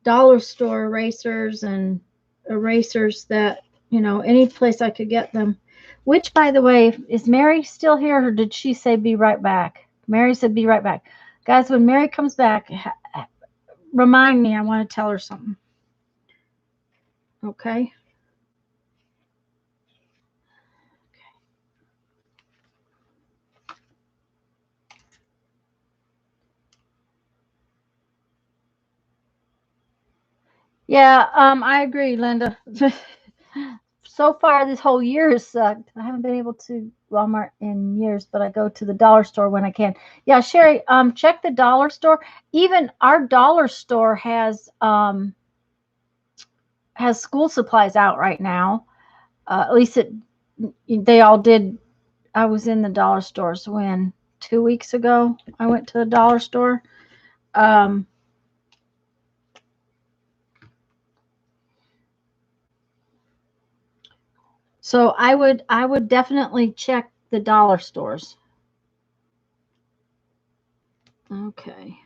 dollar store erasers and erasers that, any place I could get them. Which, by the way, is Mary still here or did she say be right back? Mary said be right back. Guys, when Mary comes back, remind me, I want to tell her something. Okay? Yeah, I agree, Linda. So far, this whole year has sucked. I haven't been able to Walmart in years, but I go to the dollar store when I can. Yeah, Sherry, check the dollar store. Even our dollar store has school supplies out right now. At least they all did. I was in the dollar stores when 2 weeks ago. I went to the dollar store. Um, so I would definitely check the dollar stores. Okay,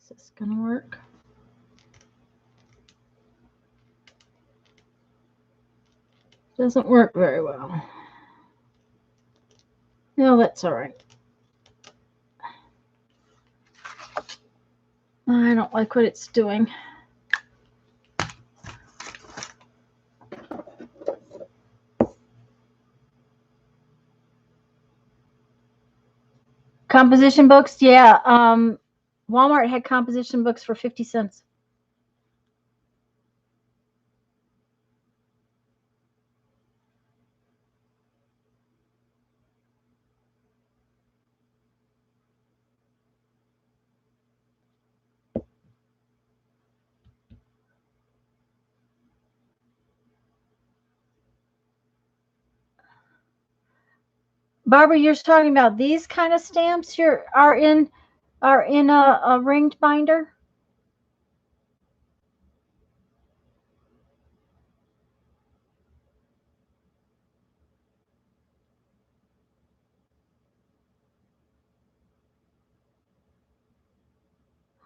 is this gonna work? Doesn't work very well. No, that's all right. I don't like what it's doing. Composition books, yeah. Walmart had composition books for 50 cents. Barbara, you're talking about these kind of stamps here are in a ringed binder?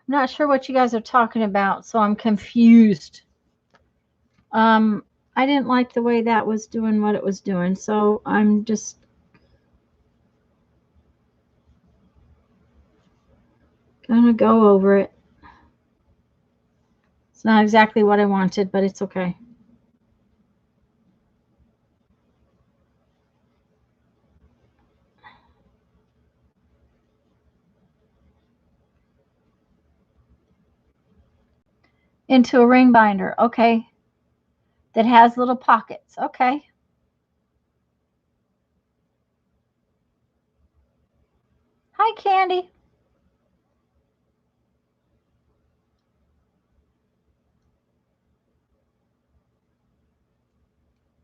I'm not sure what you guys are talking about, so I'm confused. Um, I didn't like the way that was doing what it was doing, so I'm just gonna go over it. It's not exactly what I wanted, but it's okay. Into a ring binder, okay. That has little pockets, okay. Hi, Candy.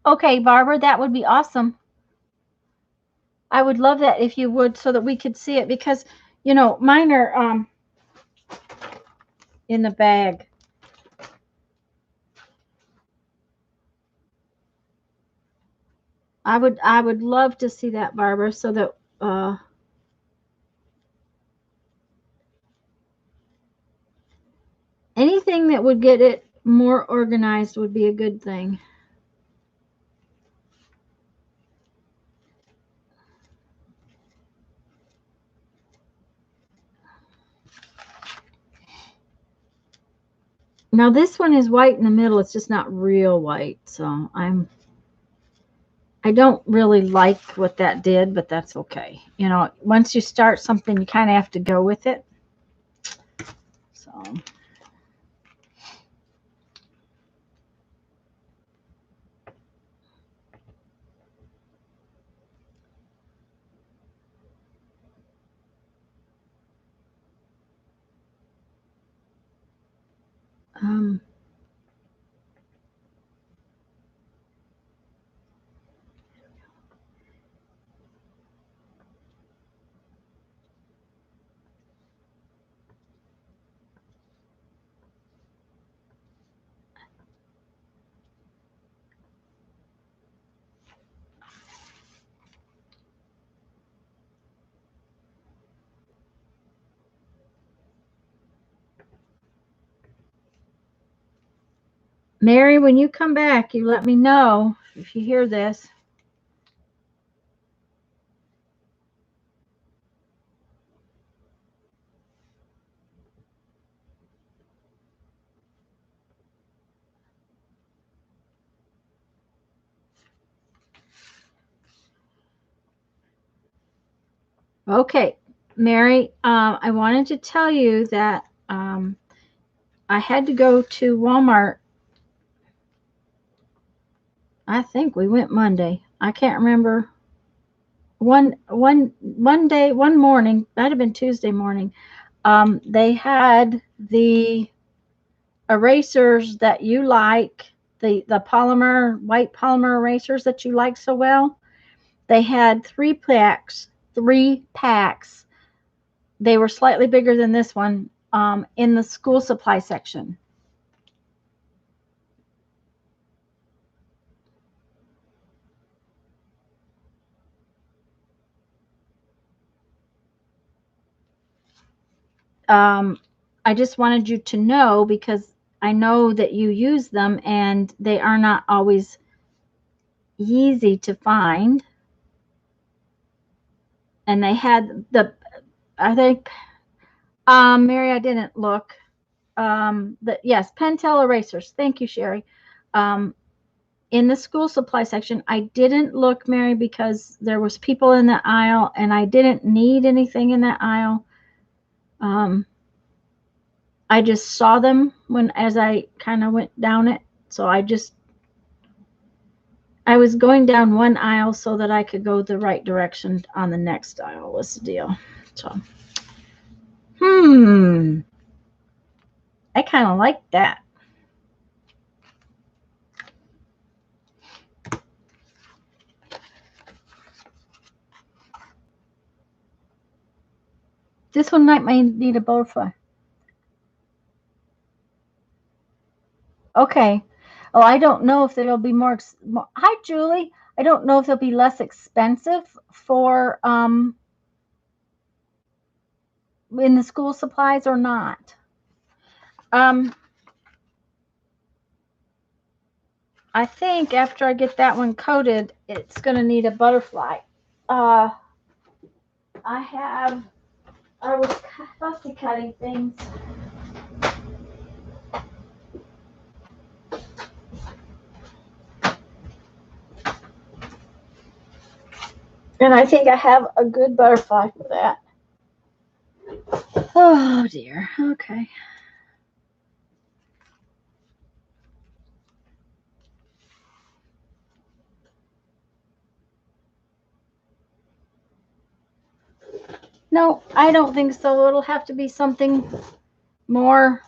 Okay, Barbara, that would be awesome. I would love that if you would, so that we could see it, because mine are in the bag. I would love to see that, Barbara, so that anything that would get it more organized would be a good thing. Now this one is white in the middle. It's just not real white, so I don't really like what that did, but that's okay. Once you start something, you kind of have to go with it. So, um, Mary, when you come back, you let me know if you hear this. Okay. Mary, I wanted to tell you that I had to go to Walmart. I think we went Monday. I can't remember. One day, one morning, might have been Tuesday morning. They had the erasers that you like, the polymer, white polymer erasers that you like so well. They had 3 packs, 3 packs. They were slightly bigger than this one, in the school supply section. I just wanted you to know because I know that you use them and they are not always easy to find. And they had I think, Mary, I didn't look. Yes, Pentel erasers. Thank you, Sherry. Um, in the school supply section, I didn't look, Mary, because there was people in the aisle and I didn't need anything in that aisle. I just saw them as I kind of went down it. So I was going down one aisle so that I could go the right direction on the next aisle was the deal. So, I kind of like that. This one might need a butterfly. Okay. Oh, I don't know if it'll be more. Hi, Julie. I don't know if they'll be less expensive for in the school supplies or not. I think after I get that one coated, it's going to need a butterfly. I was fussy cutting things. And I think I have a good butterfly for that. Oh dear. Okay. No, I don't think so. It'll have to be something more.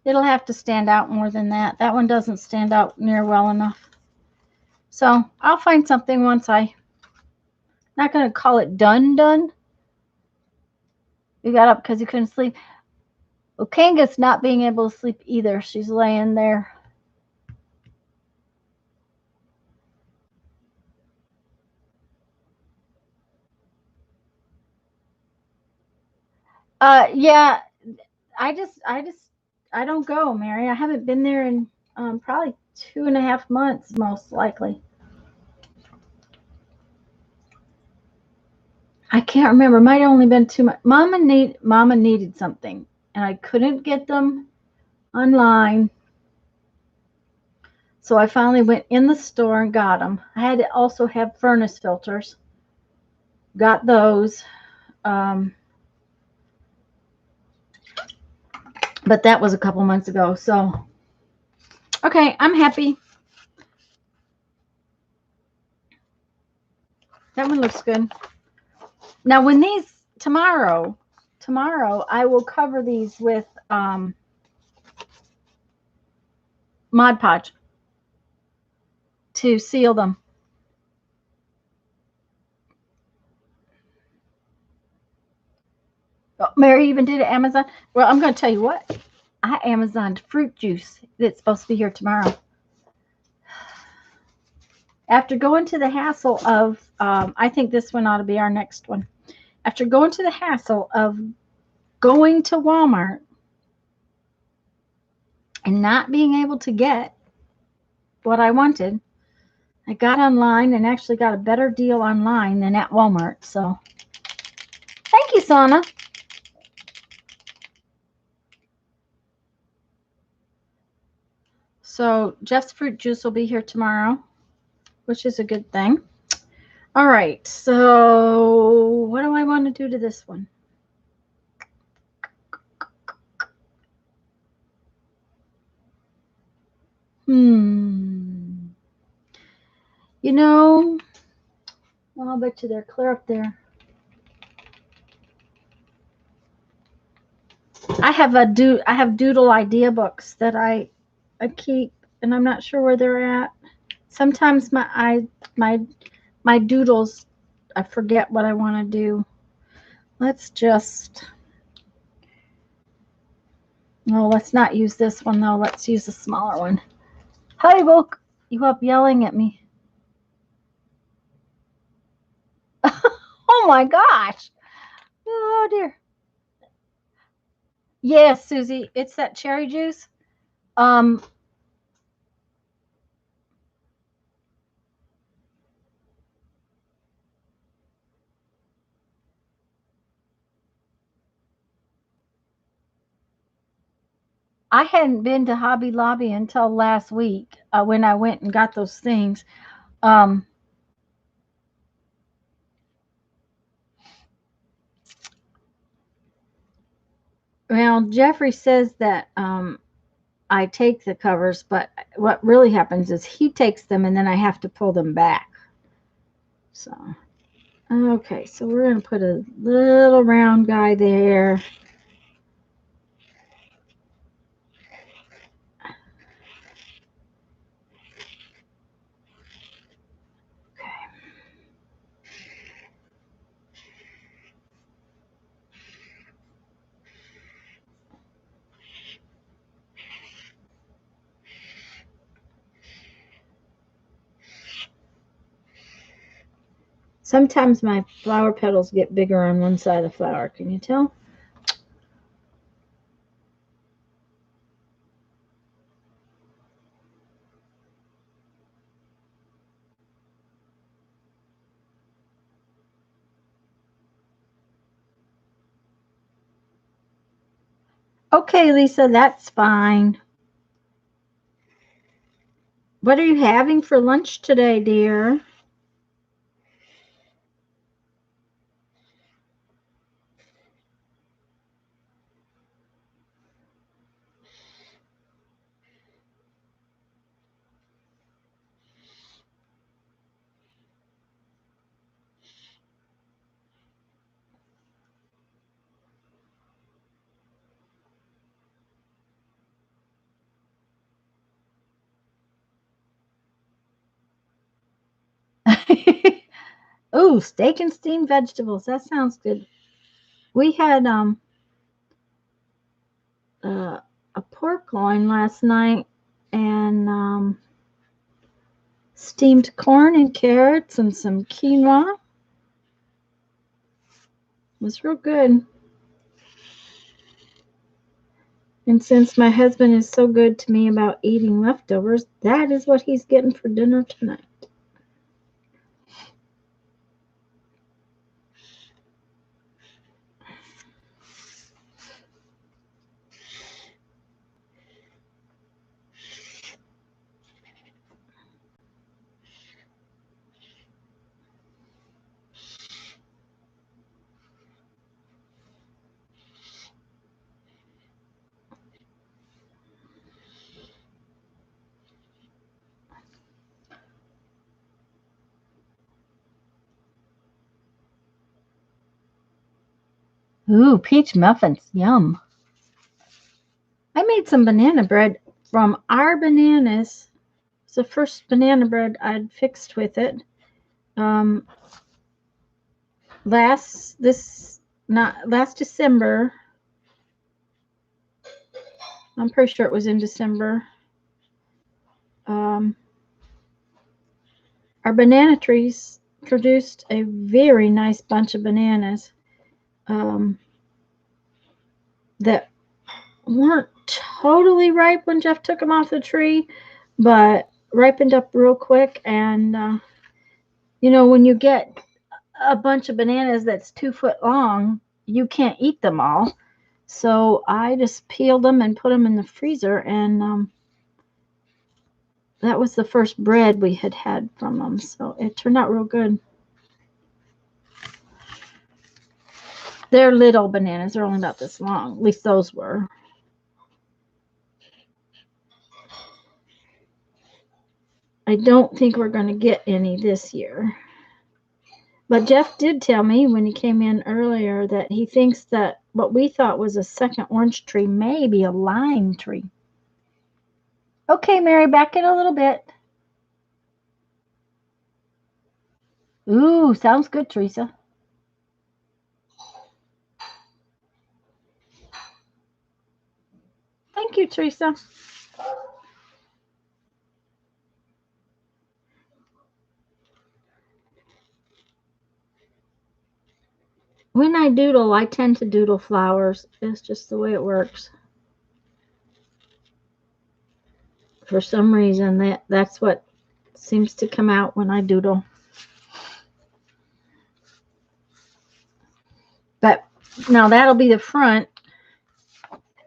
It'll have to stand out more than that. That one doesn't stand out near well enough. So I'll find something once not going to call it done. You got up because you couldn't sleep. Well, Kanga's not being able to sleep either. She's laying there. Yeah, I don't go, Mary. I haven't been there in probably 2.5 months, most likely. I can't remember. It might have only been 2 months. Mama needed something, and I couldn't get them online. So I finally went in the store and got them. I had to also have furnace filters. Got those. But that was a couple months ago. So, okay, I'm happy. That one looks good. Now, when these tomorrow, I will cover these with Mod Podge to seal them. Oh, Mary even did it Amazon. Well, I'm going to tell you what. I Amazoned fruit juice that's supposed to be here tomorrow. After going to the hassle of, I think this one ought to be our next one. After going to the hassle of going to Walmart and not being able to get what I wanted, I got online and actually got a better deal online than at Walmart. So thank you, Sana. So Jeff's fruit juice will be here tomorrow, which is a good thing. All right, so what do I want to do to this one? You know, well, I'll bet you they're clear up there. I have doodle idea books that I keep, and I'm not sure where they're at. Sometimes my doodles, I forget what I want to do. Let's just, no, let's not use this one though. Let's use a smaller one. Hi, Book. You up yelling at me? Oh my gosh. Oh dear. Yes, Susie, it's that cherry juice. Um, I hadn't been to Hobby Lobby until last week when I went and got those things. Um, well, Jeffrey says that I take the covers, but what really happens is he takes them and then I have to pull them back. So, okay, so we're going to put a little round guy there. Sometimes my flower petals get bigger on one side of the flower. Can you tell? Okay, Lisa, that's fine. What are you having for lunch today, dear? Ooh, steak and steamed vegetables. That sounds good. We had a pork loin last night and steamed corn and carrots and some quinoa. It was real good. And since my husband is so good to me about eating leftovers, that is what he's getting for dinner tonight. Ooh, peach muffins. Yum. I made some banana bread from our bananas. It's the first banana bread I'd fixed with it. Um, last December. I'm pretty sure it was in December. Um, our banana trees produced a very nice bunch of bananas that weren't totally ripe when Jeff took them off the tree, but ripened up real quick. And when you get a bunch of bananas that's 2 foot long, you can't eat them all. So I just peeled them and put them in the freezer, and that was the first bread we had from them. So it turned out real good. They're little bananas. They're only about this long. At least those were. I don't think we're going to get any this year. But Jeff did tell me when he came in earlier that he thinks that what we thought was a second orange tree may be a lime tree. Okay, Mary, back in a little bit. Ooh, sounds good, Teresa. Thank you, Teresa. When I doodle, I tend to doodle flowers. It's just the way it works. For some reason, that's what seems to come out when I doodle. But now that'll be the front.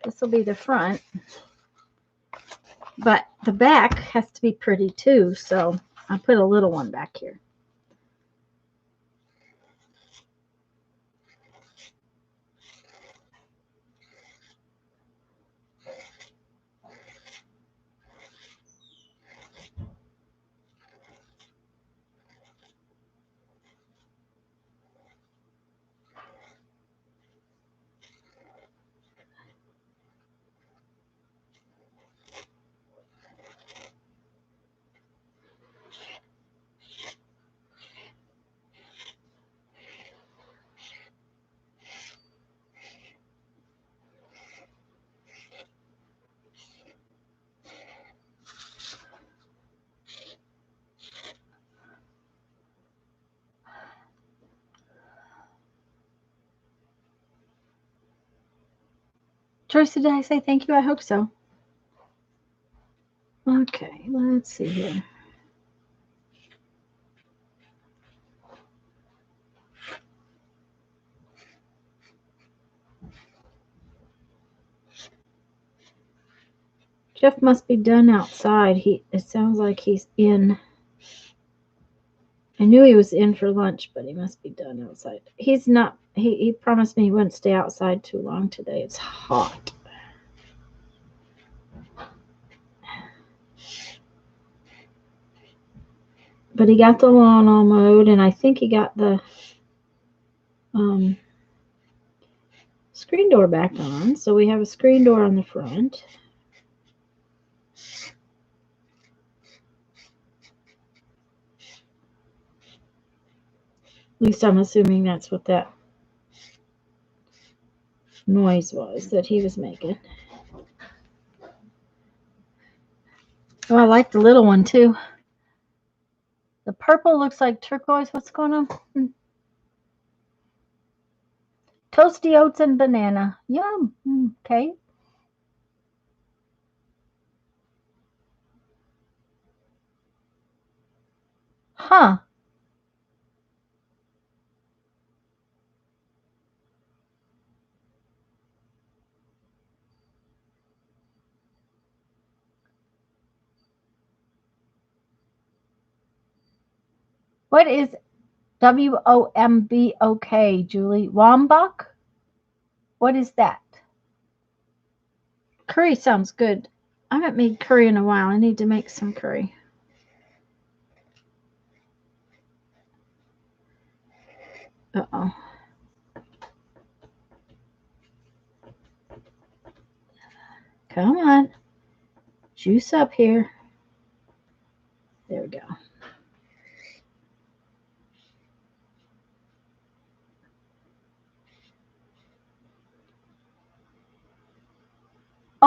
This will be the front. But the back has to be pretty too, so I put a little one back here. Teresa, did I say thank you? I hope so. Okay, let's see here. Jeff must be done outside. It sounds like he's in. I knew he was in for lunch, but he must be done outside. He's not. He promised me he wouldn't stay outside too long today. It's hot. But he got the lawn all mowed, and I think he got the screen door back on. So we have a screen door on the front. At least I'm assuming that's what that noise was that he was making. Oh, I like the little one too. The purple looks like turquoise. What's going on? Toasty oats and banana. Yum. Okay. Huh. What is WOMBOK, Julie? Wombok? What is that? Curry sounds good. I haven't made curry in a while. I need to make some curry. Uh-oh. Come on. Juice up here. There we go.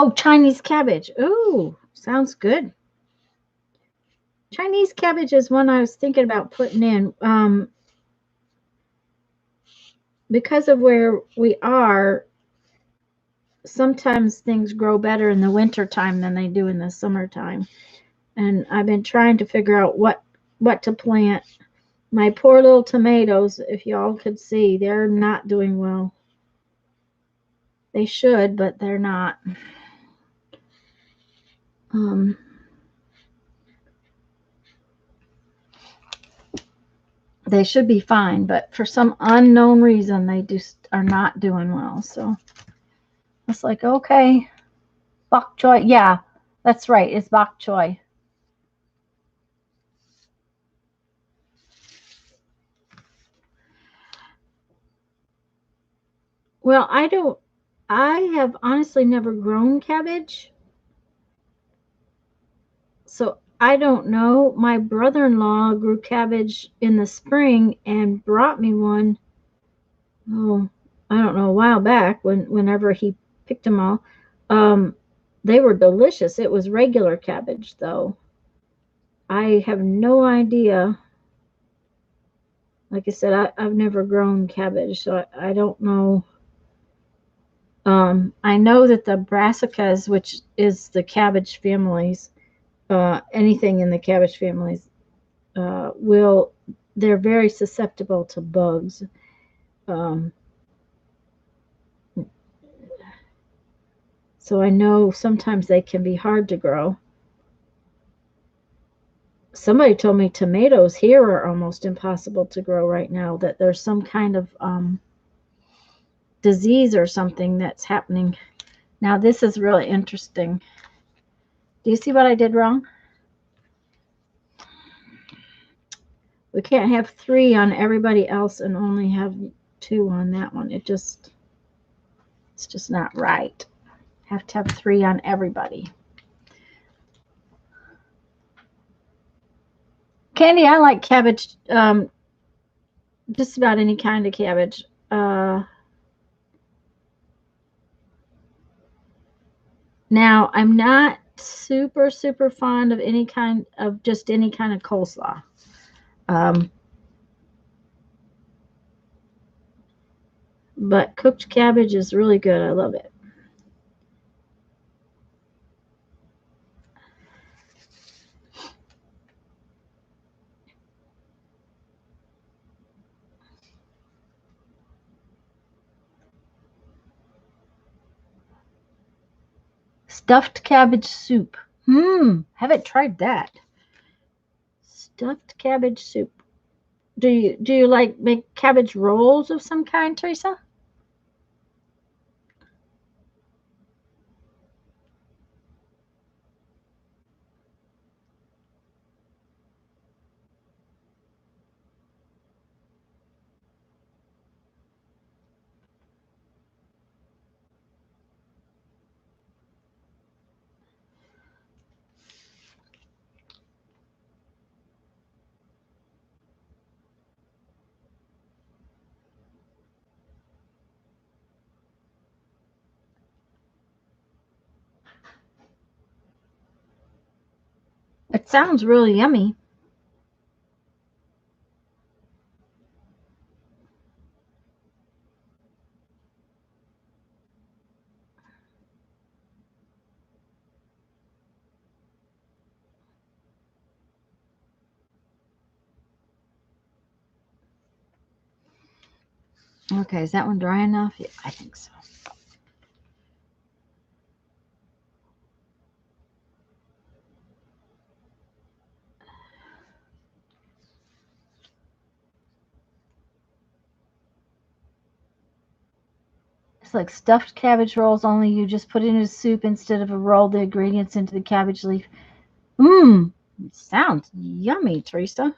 Oh, Chinese cabbage. Ooh, sounds good. Chinese cabbage is one I was thinking about putting in. Because of where we are, sometimes things grow better in the winter time than they do in the summertime. And I've been trying to figure out what to plant. My poor little tomatoes, if y'all could see, they're not doing well. They should, but they're not. They should be fine, but for some unknown reason, they just are not doing well. So it's like, okay, bok choy. Yeah, that's right. It's bok choy. Well, I have honestly never grown cabbage. So I don't know. My brother-in-law grew cabbage in the spring and brought me one. Oh, I don't know, a while back whenever he picked them all. Um, they were delicious. It was regular cabbage though. I have no idea. Like I said, I've never grown cabbage, so I don't know. I know that the brassicas, which is the cabbage families, anything in the cabbage families, will they're very susceptible to bugs. Um, so I know sometimes they can be hard to grow. Somebody told me tomatoes here are almost impossible to grow right now, that there's some kind of disease or something that's happening. Now, this is really interesting. Do you see what I did wrong? We can't have 3 on everybody else and only have 2 on that one. It's just not right. Have to have 3 on everybody. Candy, I like cabbage, just about any kind of cabbage. Now, I'm not super fond of any kind of coleslaw. Um, but cooked cabbage is really good. I love it. Stuffed cabbage soup. Haven't tried that. Stuffed cabbage soup. Do you like make cabbage rolls of some kind, Teresa? It sounds really yummy. Okay, is that one dry enough? Yeah, I think so. It's like stuffed cabbage rolls, only you just put it in a soup instead of roll the ingredients into the cabbage leaf. Mmm, sounds yummy, Teresa.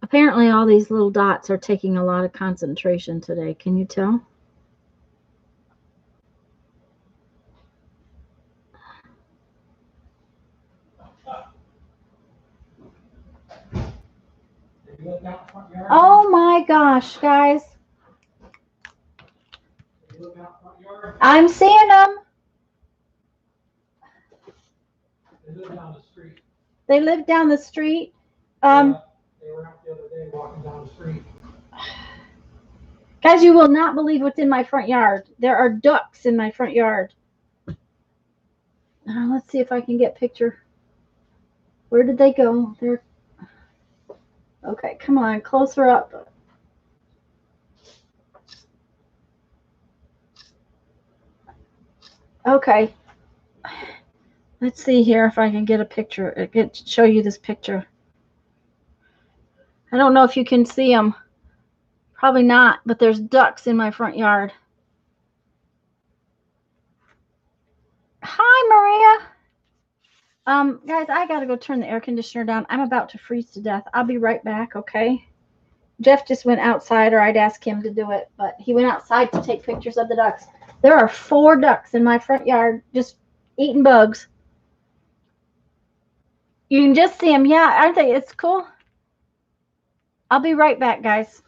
Apparently, all these little dots are taking a lot of concentration today. Can you tell? Oh my gosh, guys. I'm seeing them. They live down the street. They were out the other day walking down the street. Guys, you will not believe what's in my front yard. There are ducks in my front yard. Let's see if I can get a picture. Where did they go? They're okay. Come on, closer up. Okay. Let's see here if I can get a picture. Show you this picture. I don't know if you can see them. Probably not, but there's ducks in my front yard. Hi, Maria. Guys, I gotta go turn the air conditioner down. I'm about to freeze to death. I'll be right back, okay? Jeff just went outside, or I'd ask him to do it, but he went outside to take pictures of the ducks. There are 4 ducks in my front yard just eating bugs. You can just see them. Yeah, aren't they? It's cool. I'll be right back, guys.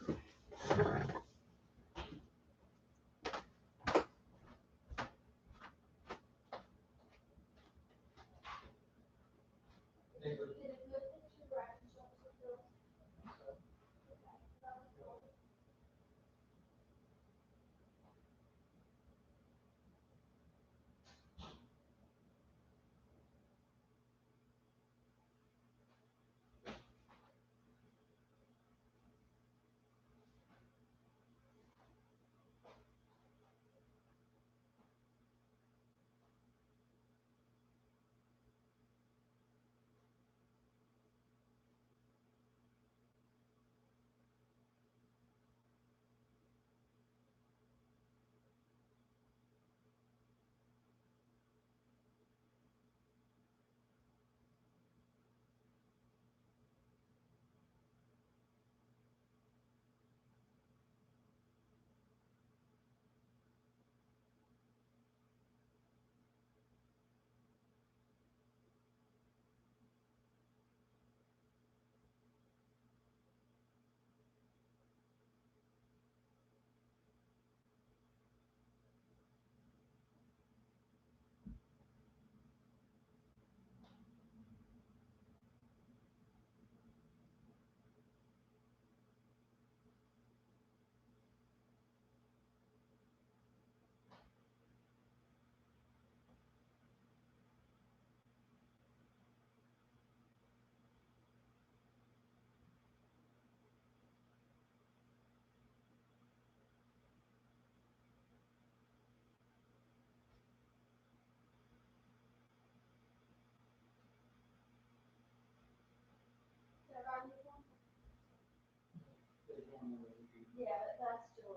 Yeah, that's true.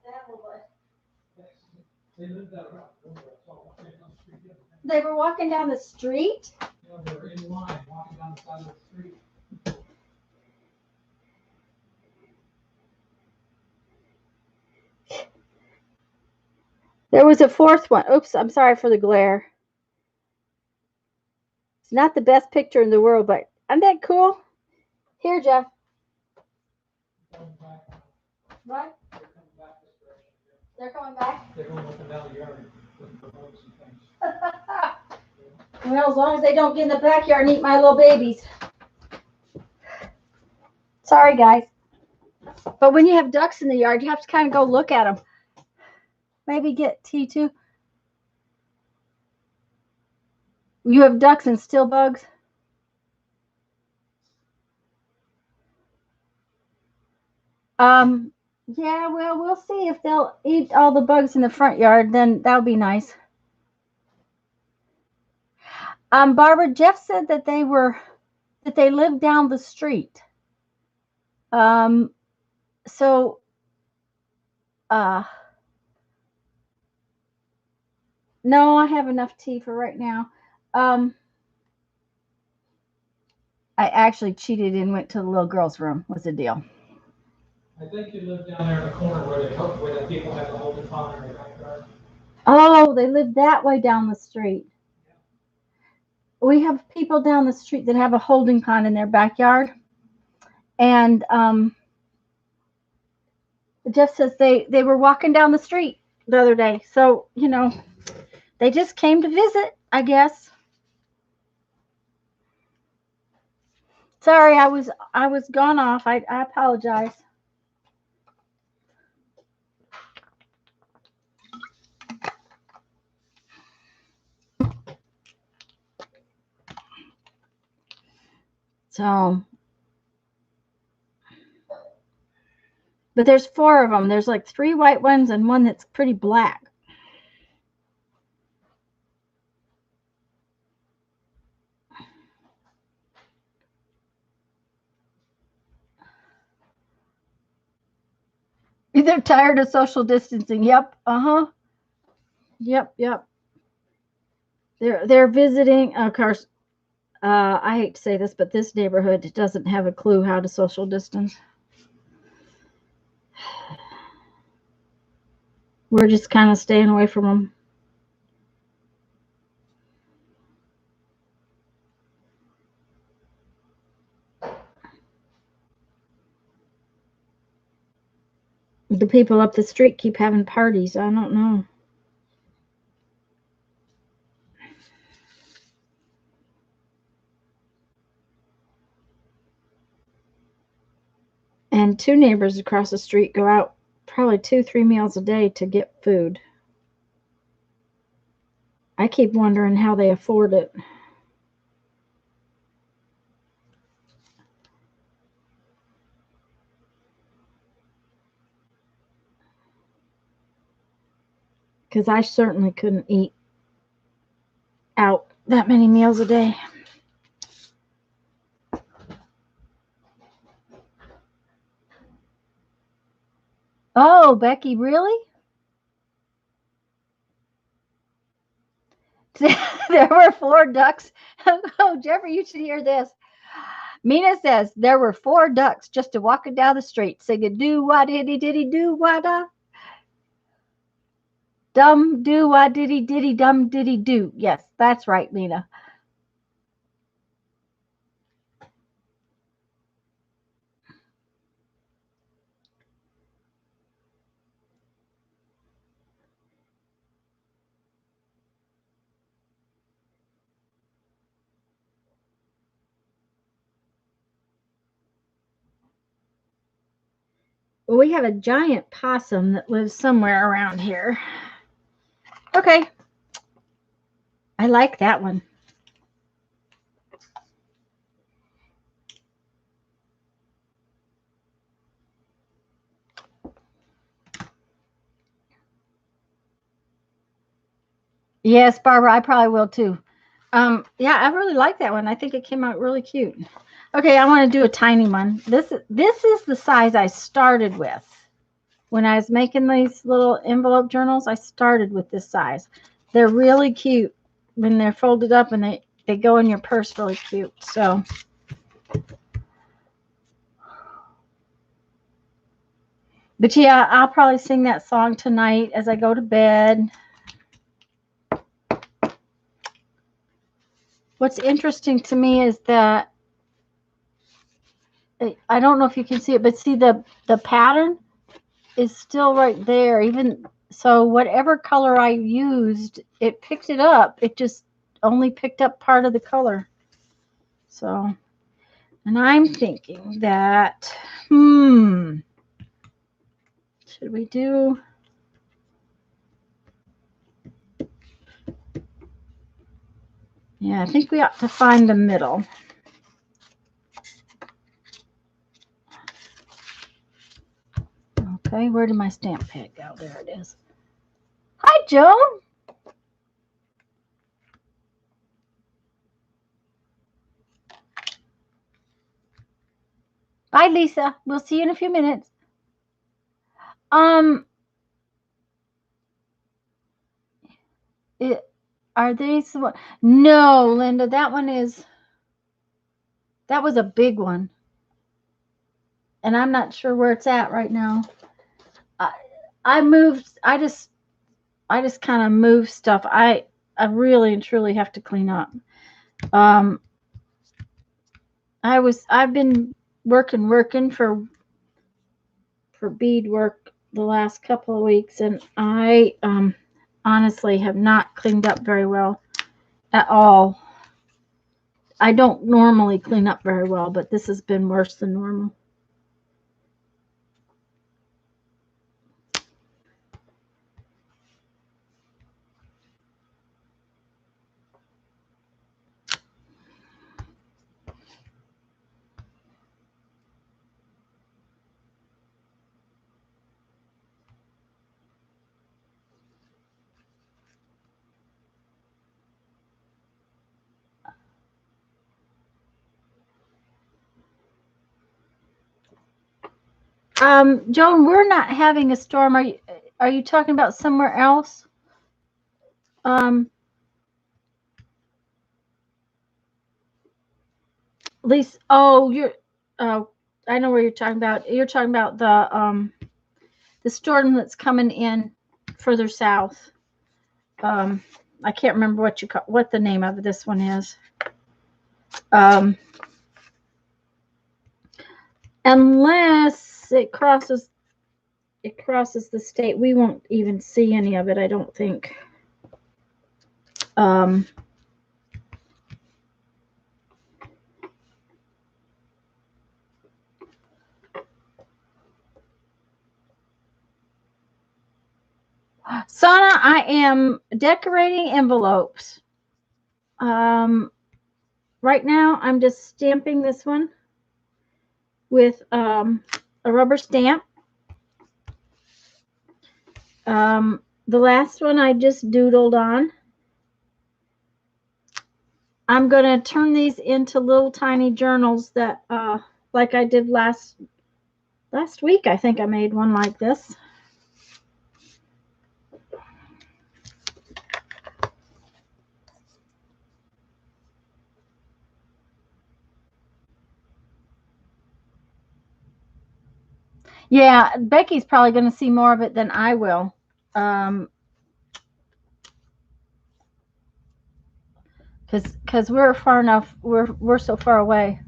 That will work. They were walking down the street. No, they were in line, walking down the side of the street. There was a 4th one. Oops, I'm sorry for the glare. It's not the best picture in the world, but isn't that cool? Here, Jeff. What? They're coming back? They're going up and down the yard looking for bugs and things. Well, as long as they don't get in the backyard and eat my little babies. Sorry, guys. But when you have ducks in the yard, you have to kind of go look at them. Maybe get T2. You have ducks and still bugs? Yeah, well, we'll see if they'll eat all the bugs in the front yard. Then that would be nice. Barbara, Jeff said that they lived down the street. So, no, I have enough tea for right now. I actually cheated and went to the little girl's room. What's the deal? I think you live down there in the corner where the people have the holding pond in their backyard. Oh, they live that way down the street. We have people down the street that have a holding pond in their backyard. And Jeff says they were walking down the street the other day. So, they just came to visit, I guess. Sorry, I was gone off. I apologize. So, but there's 4 of them. There's like 3 white ones and one that's pretty black. They're tired of social distancing. Yep. Uh-huh. Yep. They're visiting. Of course, I hate to say this, but this neighborhood doesn't have a clue how to social distance. We're just kind of staying away from them. The people up the street keep having parties. I don't know. And 2 neighbors across the street go out probably 2, 3 meals a day to get food. I keep wondering how they afford it. Because I certainly couldn't eat out that many meals a day. Oh, Becky, really? There were 4 ducks. Oh, Jeffrey, you should hear this. Mina says there were 4 ducks just walking down the street singing do wah diddy diddy do wah da. Dum do wah diddy diddy dum diddy do. Yes, that's right, Mina. Well, we have a giant possum that lives somewhere around here. Okay. I like that one. Yes, Barbara, I probably will too. Yeah, I really like that one. I think it came out really cute. Okay, I want to do a tiny one. This is the size I started with. When I was making these little envelope journals, I started with this size. They're really cute when they're folded up and they go in your purse really cute. So but yeah, I'll probably sing that song tonight as I go to bed. What's interesting to me is that I don't know if you can see it, but see the pattern is still right there. Even so, whatever color I used, it picked it up. It just only picked up part of the color. So, and I'm thinking that, should we do? Yeah, I think we ought to find the middle. Okay, where did my stamp pad go? There it is. Hi, Joan. Bye, Lisa. We'll see you in a few minutes. Are these? No, Linda. That was a big one, and I'm not sure where it's at right now. I moved. I just kind of move stuff. I really and truly have to clean up. I've been working for bead work the last couple of weeks, and I honestly have not cleaned up very well at all. I don't normally clean up very well, but this has been worse than normal. Joan, we're not having a storm. Are you talking about somewhere else? Um, Lisa, oh, oh, I know where you're talking about. You're talking about the storm that's coming in further south. Um, I can't remember what the name of this one is. Um, unless it crosses the state, we won't even see any of it, I don't think. Um, Sana, I am decorating envelopes. Right now, I'm just stamping this one with a rubber stamp. The last one I just doodled on. I'm going to turn these into little tiny journals that, like I did last week. I think I made one like this. Yeah, Becky's probably going to see more of it than I will. Because we're far enough, we're so far away.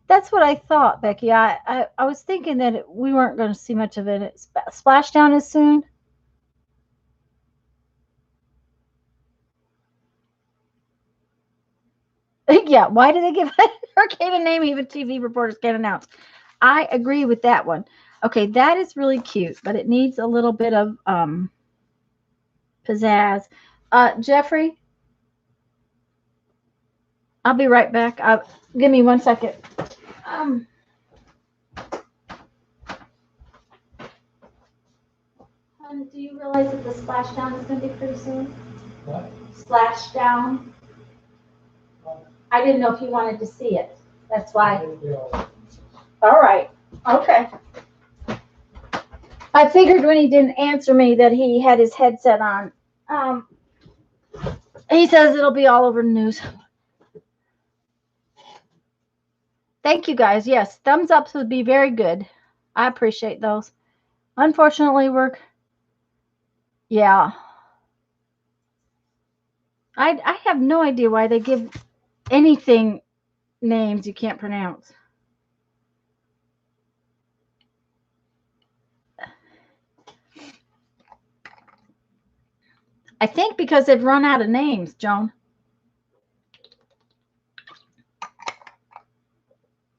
That's what I thought, Becky. I was thinking that we weren't going to see much of it. It's splashdown as soon. Yeah, why do they give a hurricane a name even TV reporters can't announce? I agree with that one. Okay, that is really cute, but it needs a little bit of pizzazz. Jeffrey, I'll be right back. Give me 1 second. Do you realize that the splashdown is going to be pretty soon? What? Splashdown. I didn't know if you wanted to see it. That's why. All right. Okay. I figured when he didn't answer me that he had his headset on. He says it'll be all over the news. Thank you guys. Yes, thumbs ups would be very good. I appreciate those. Unfortunately, yeah. I have no idea why they give anything names you can't pronounce. I think because they've run out of names, Joan.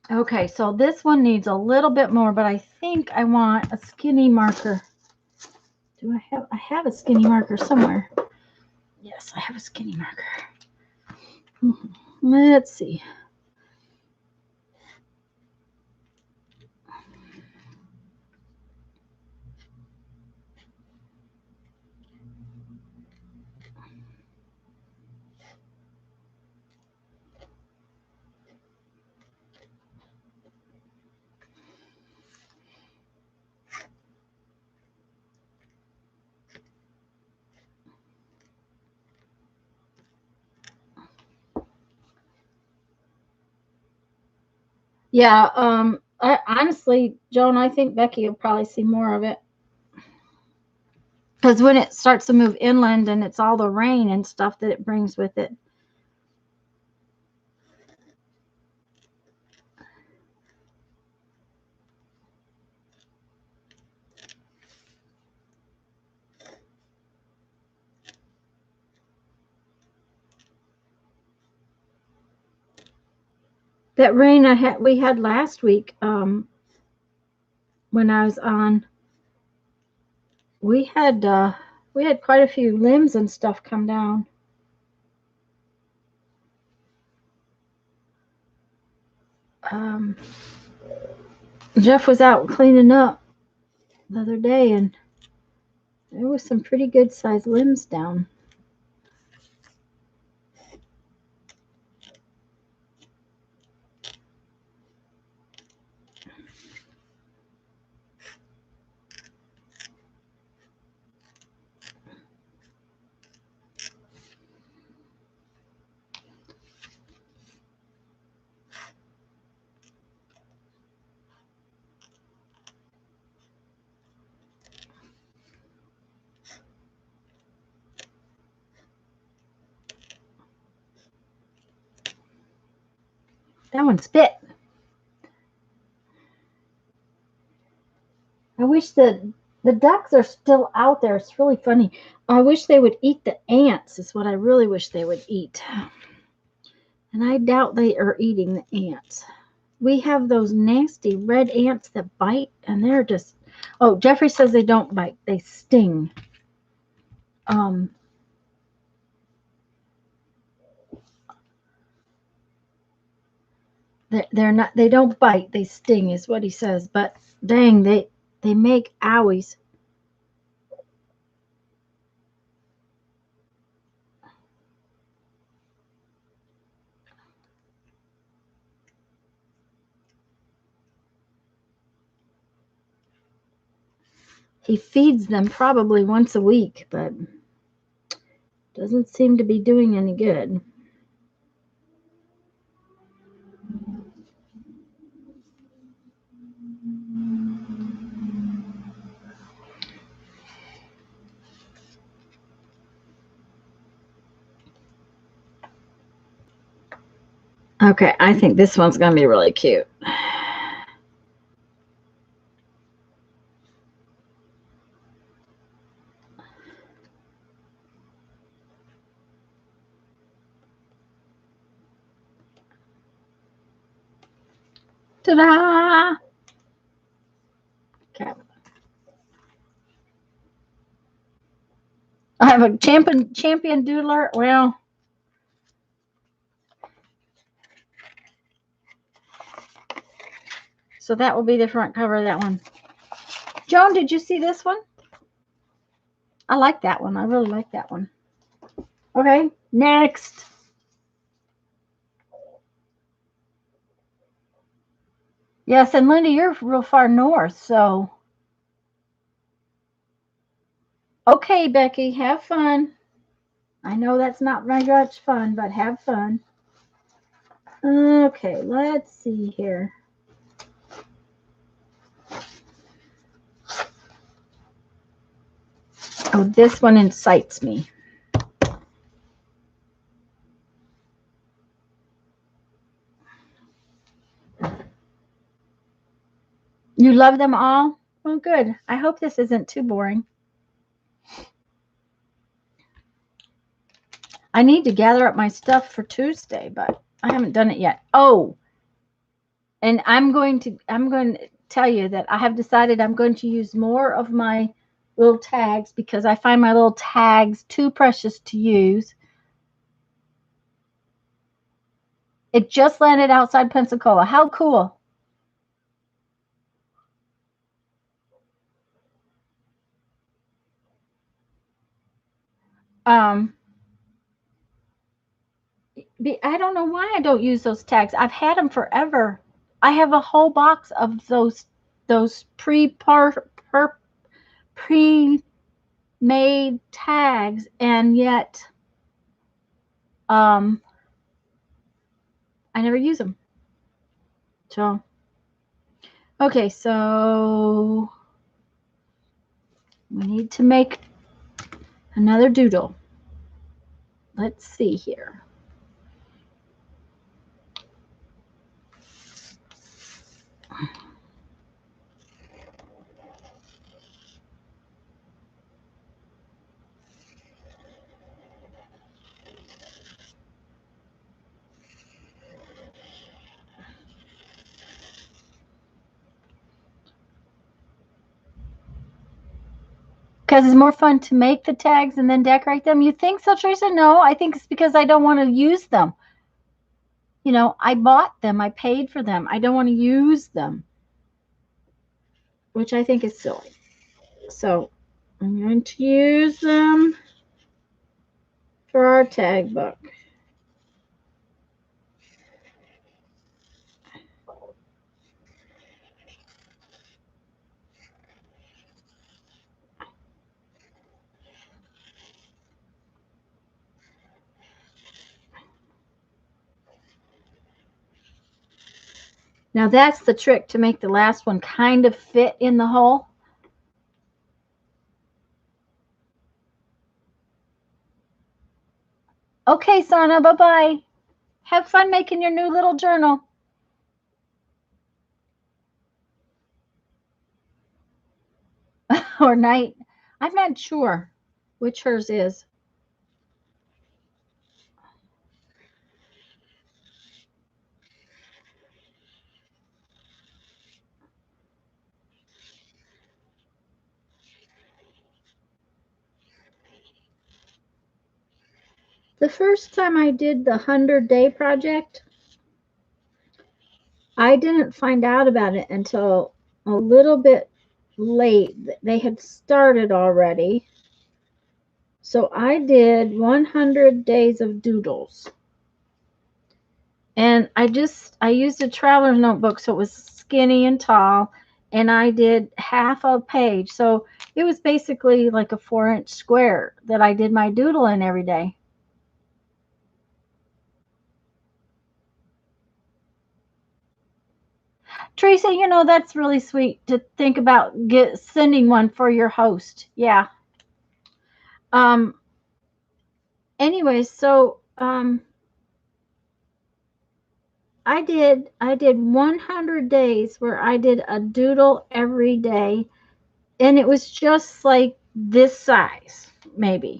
Okay, so this one needs a little bit more, but I think I want a skinny marker. Do I have a skinny marker somewhere? Yes, I have a skinny marker. Let's see. Yeah, honestly, Joan, I think Becky will probably see more of it. Because when it starts to move inland and it's all the rain and stuff that it brings with it. That rain we had last week, when I was on, we had quite a few limbs and stuff come down. Jeff was out cleaning up the other day, and there was some pretty good sized limbs down. That one spit. I wish the ducks are still out there. It's really funny. I wish they would eat the ants is what I really wish they would eat. And I doubt they are eating the ants. We have those nasty red ants that bite, and they're just... Oh, Jeffrey says they don't bite. They sting. They're not... They don't bite. They sting is what he says. But dang, they make owies. He feeds them probably once a week, but doesn't seem to be doing any good. Okay, I think this one's going to be really cute. Ta-da! Okay. I have a champion doodler. Well, so that will be the front cover of that one. Joan, did you see this one? I like that one. I really like that one. Okay, next. Yes, and Linda, you're real far north, so. Okay, Becky, have fun. I know that's not very much fun, but have fun. Okay, let's see here. Oh, this one incites me. You love them all? Well, good. I hope this isn't too boring. I need to gather up my stuff for Tuesday, but I haven't done it yet. Oh, and I'm going to tell you that I have decided I'm going to use more of my little tags because I find my little tags too precious to use. It just landed outside Pensacola. How cool. I don't know why I don't use those tags. I've had them forever. I have a whole box of those pre-made tags, and yet I never use them. So okay, so we need to make another doodle. Let's see here. Because it's more fun to make the tags and then decorate them. You think so, Teresa? No, I think it's because I don't want to use them. You know, I bought them. I paid for them. I don't want to use them, which I think is silly. So I'm going to use them for our tag book. Now that's the trick to make the last one kind of fit in the hole. Okay, Sana, bye-bye. Have fun making your new little journal. or night. I'm not sure which hers is. The first time I did the 100-day project, I didn't find out about it until a little bit late. They had started already. So I did 100 days of doodles. And I used a traveler's notebook, so it was skinny and tall, and I did half a page. So it was basically like a 4-inch square that I did my doodle in every day. Teresa, that's really sweet to think about sending one for your host. Yeah. Um anyway, so I did 100 days where I did a doodle every day, and it was just like this size maybe.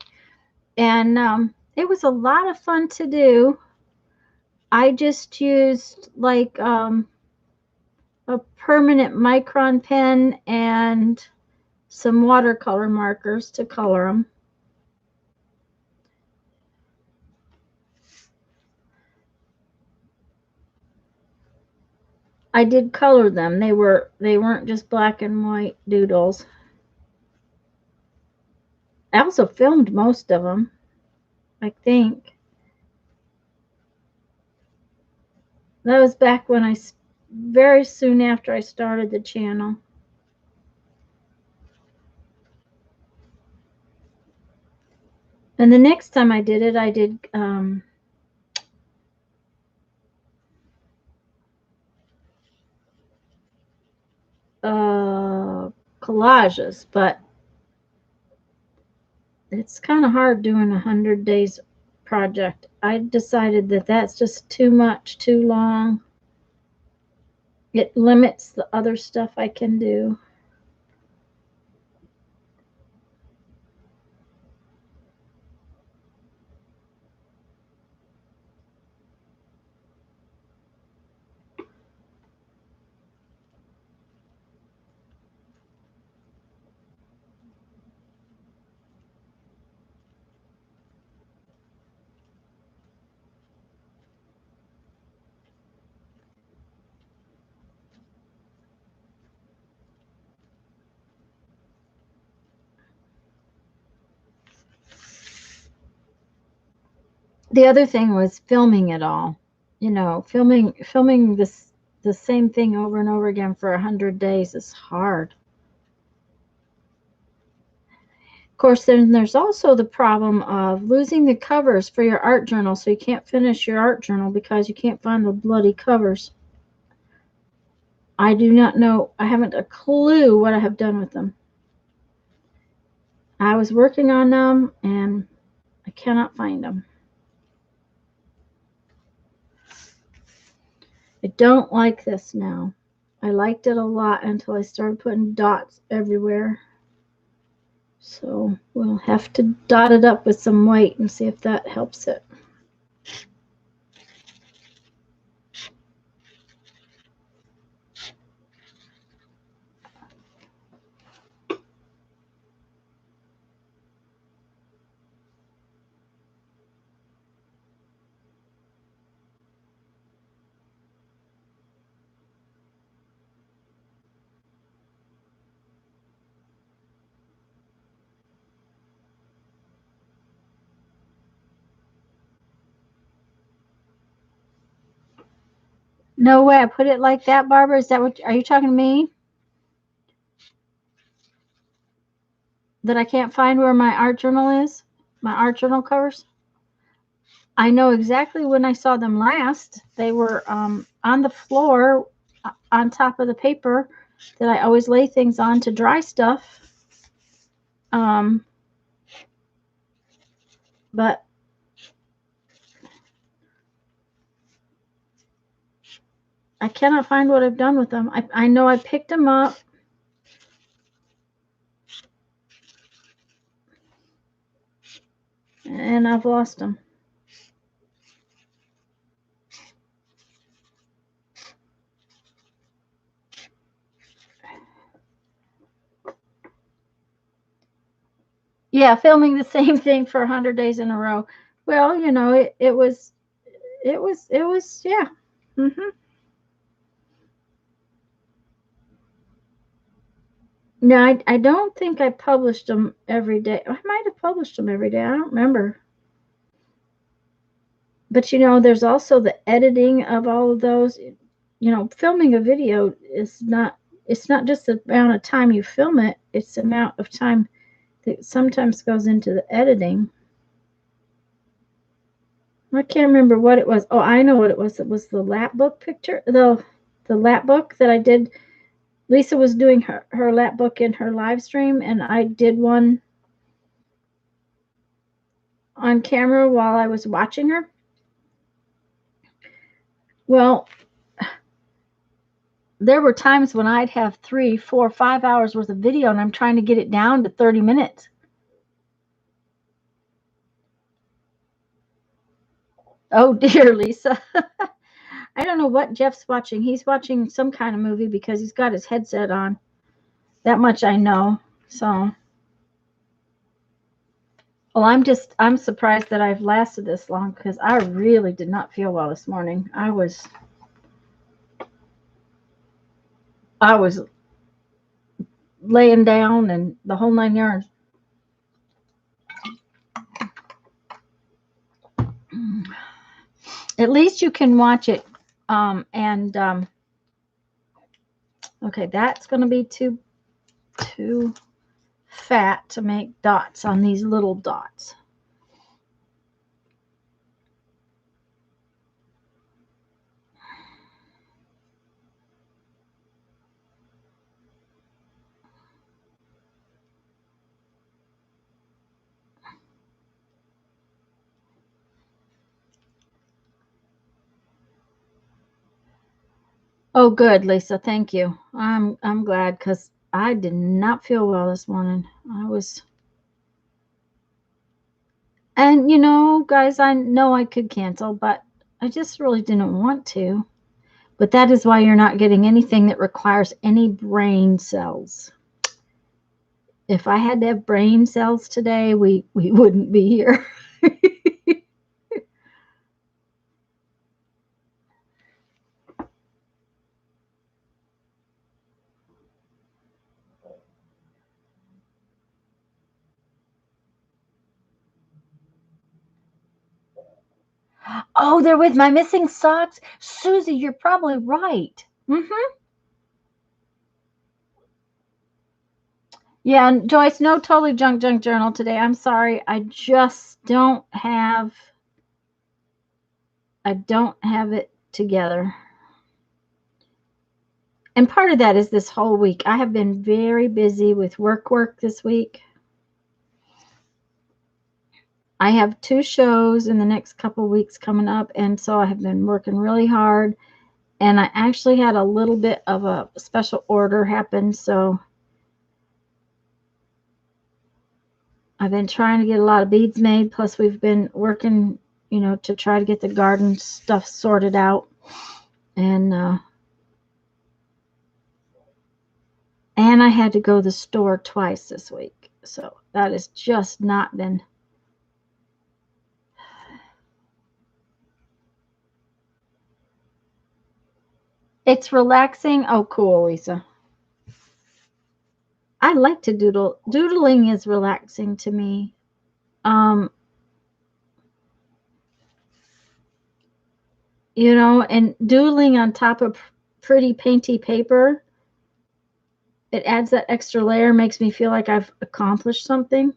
And it was a lot of fun to do. I just used like a permanent micron pen and some watercolor markers to color them. I did color them. They weren't just black and white doodles. I also filmed most of them, I think. That was back when very soon after I started the channel. And the next time I did it, I did collages, but it's kind of hard doing 100 days project. I decided that that's just too much, too long. It limits the other stuff I can do. The other thing was filming it all. Filming the same thing over and over again for 100 days is hard. Of course, then there's also the problem of losing the covers for your art journal, so you can't finish your art journal because you can't find the bloody covers. I do not know. I haven't a clue what I have done with them. I was working on them and I cannot find them. I don't like this now. I liked it a lot until I started putting dots everywhere. So we'll have to dot it up with some white and see if that helps it. No way I put it like that, Barbara. Is that what are you talking to me? That I can't find where my art journal is? My art journal covers? I know exactly when I saw them last. They were on the floor on top of the paper that I always lay things on to dry stuff. But I cannot find what I've done with them. I know I picked them up. and I've lost them. Yeah, filming the same thing for 100 days in a row. Well, you know, it was, yeah. No, I don't think I published them every day. I might have published them every day. I don't remember. But you know, there's also the editing of all of those. You know, filming a video is not, it's not just the amount of time you film it, it's the amount of time that sometimes goes into the editing. I can't remember what it was. Oh, I know what it was. It was the lap book picture, the lap book that I did. Lisa was doing her lap book in her live stream, and I did one on camera while I was watching her. Well, there were times when I'd have 3, 4, 5 hours worth of video, and I'm trying to get it down to 30 minutes. Oh dear, Lisa. I don't know what Jeff's watching. He's watching some kind of movie because he's got his headset on. That much I know. So, well, I'm surprised that I've lasted this long because I really did not feel well this morning. I was laying down and the whole 9 yards. At least you can watch it. Okay, that's going to be too fat to make dots on these little dots. Oh, good, Lisa. Thank you. I'm glad because I did not feel well this morning. And you know, guys, I know I could cancel, but I just really didn't want to. But that is why you're not getting anything that requires any brain cells. If I had to have brain cells today, we wouldn't be here. Oh, they're with my missing socks? Susie, you're probably right. Mm-hmm. Yeah, and Joyce, no totally junk journal today. I'm sorry. I don't have it together. And part of that is this whole week. I have been very busy with work this week. I have 2 shows in the next couple of weeks coming up, and so I have been working really hard. And I actually had a little bit of a special order happen, so I've been trying to get a lot of beads made. Plus, we've been working, you know, to try to get the garden stuff sorted out. And I had to go to the store twice this week. So that has just not been. It's relaxing. Oh, cool, Lisa. I like to doodle. Doodling is relaxing to me. You know, and doodling on top of pretty painty paper, it adds that extra layer, makes me feel like I've accomplished something.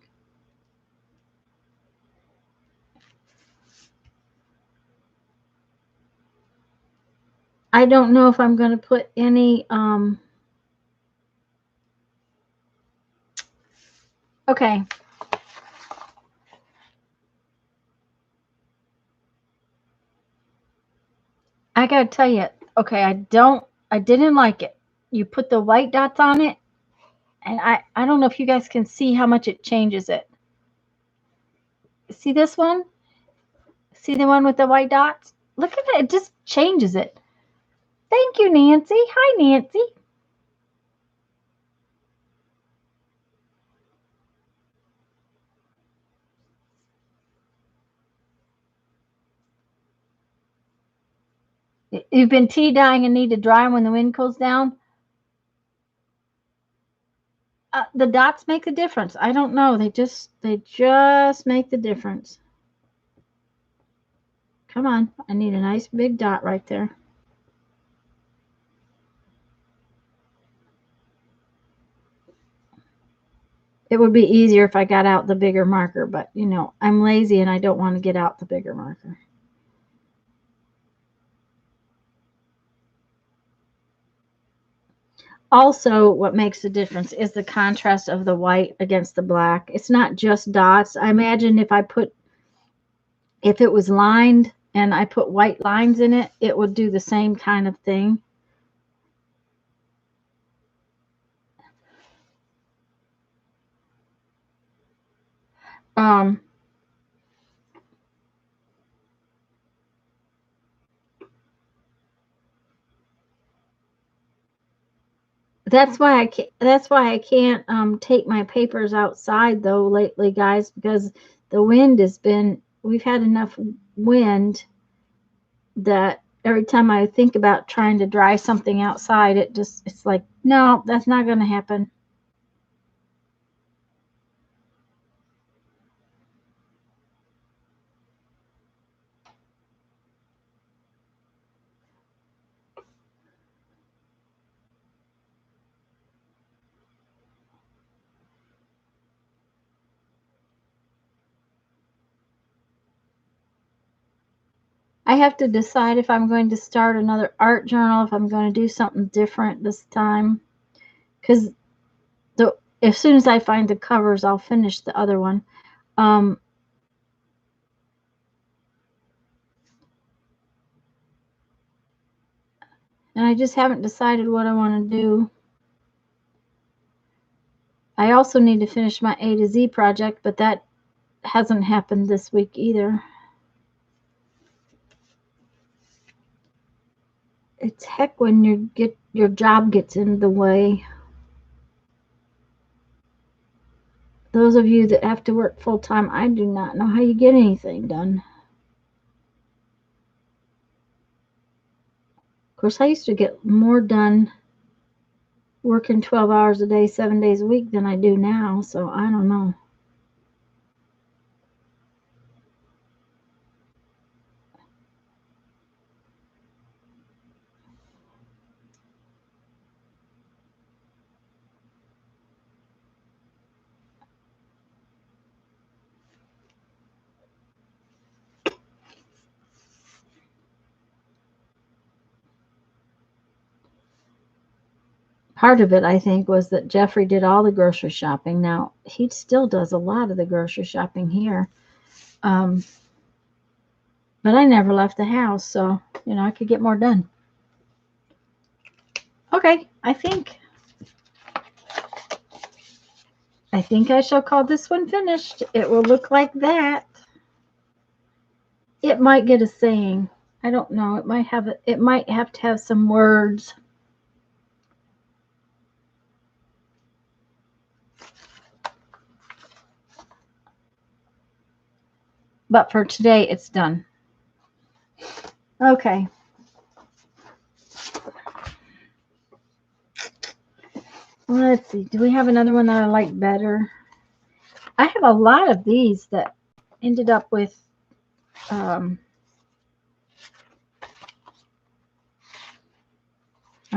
I don't know if I'm going to put any, okay. I got to tell you, okay, I didn't like it. You put the white dots on it, and I don't know if you guys can see how much it changes it. See this one? See the one with the white dots? Look at that. It just changes it. Thank you, Nancy. Hi, Nancy. You've been tea dyeing and need to dry when the wind cools down. The dots make a difference. I don't know. They just make the difference. Come on. I need a nice big dot right there. It would be easier if I got out the bigger marker, but you know, I'm lazy and I don't want to get out the bigger marker. Also, what makes the difference is the contrast of the white against the black. It's not just dots. I imagine if it was lined and I put white lines in it, it would do the same kind of thing. Um, that's why I can't take my papers outside though lately, guys, because the wind has been we've had enough wind that every time I think about trying to dry something outside, it's like, no, that's not going to happen. I have to decide if I'm going to start another art journal, if I'm going to do something different this time. Because as soon as I find the covers, I'll finish the other one. Um, and I just haven't decided what I want to do. I also need to finish my A to Z project, but that hasn't happened this week either. It's heck when your job gets in the way. Those of you that have to work full time, I do not know how you get anything done. Of course, I used to get more done working 12 hours a day, 7 days a week than I do now, so I don't know. Part of it, I think, was that Jeffrey did all the grocery shopping. Now, he still does a lot of the grocery shopping here. But I never left the house, so, you know, I could get more done. Okay, I think I shall call this one finished. It will look like that. It might get a saying. I don't know. It might have to have some words. But for today, it's done. Okay. Let's see. Do we have another one that I like better? I have a lot of these that ended up with I